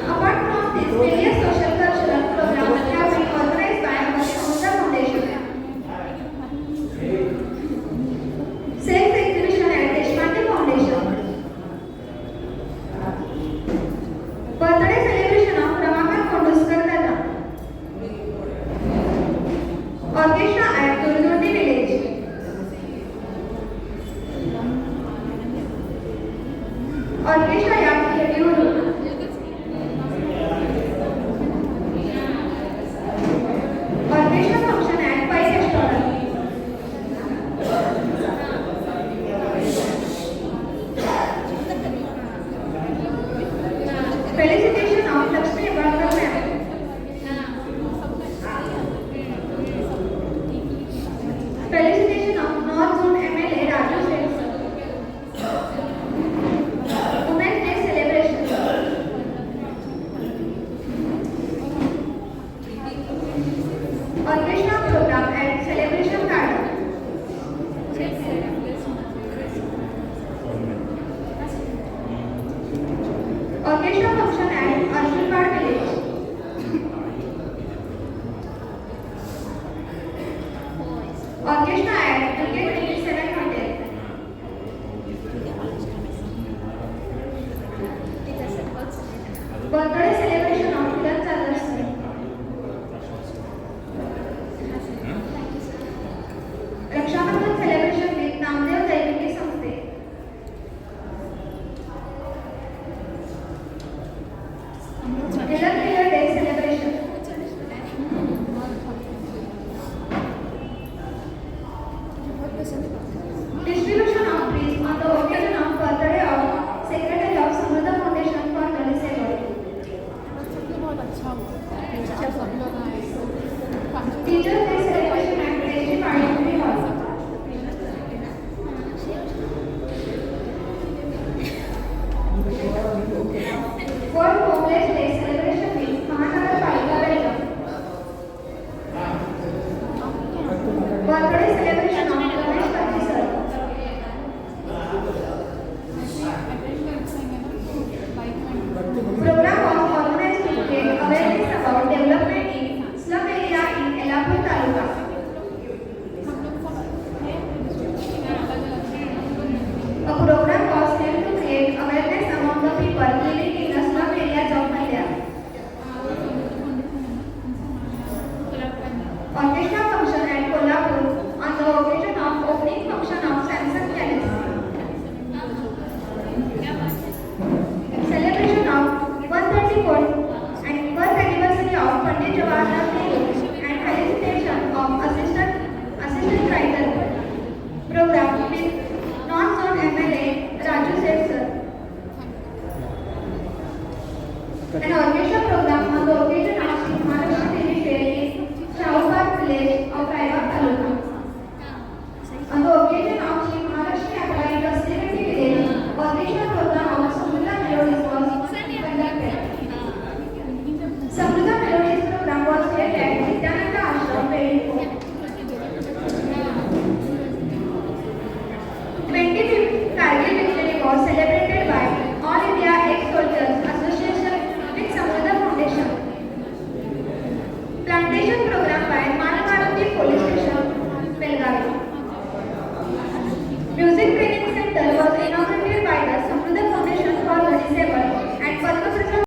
Apart from this, various social cultural programs have been organized by our Samudra Foundation. Sales exhibition at Deshpande Foundation. Birthday celebration of Ramakant Konduskar Dada. Orchestra at Durdundi Village. Orchestra at Yuru. Orchestra function at Pai Restaurant. Felicitation of Lakshmi Abhakar Ma'am. Felicitation of North Zone MLA Raju Seth. Women's Day celebration. Orchestra program at Celebration Garden. Orchestra function at Arjunpad Village. Orchestra at Cricket 27 Hotel. Birthday celebration of Kiran Chandra Singh. Rakshabandhan celebration with Namdev Jainiki Samsthe. Tilang An orchestra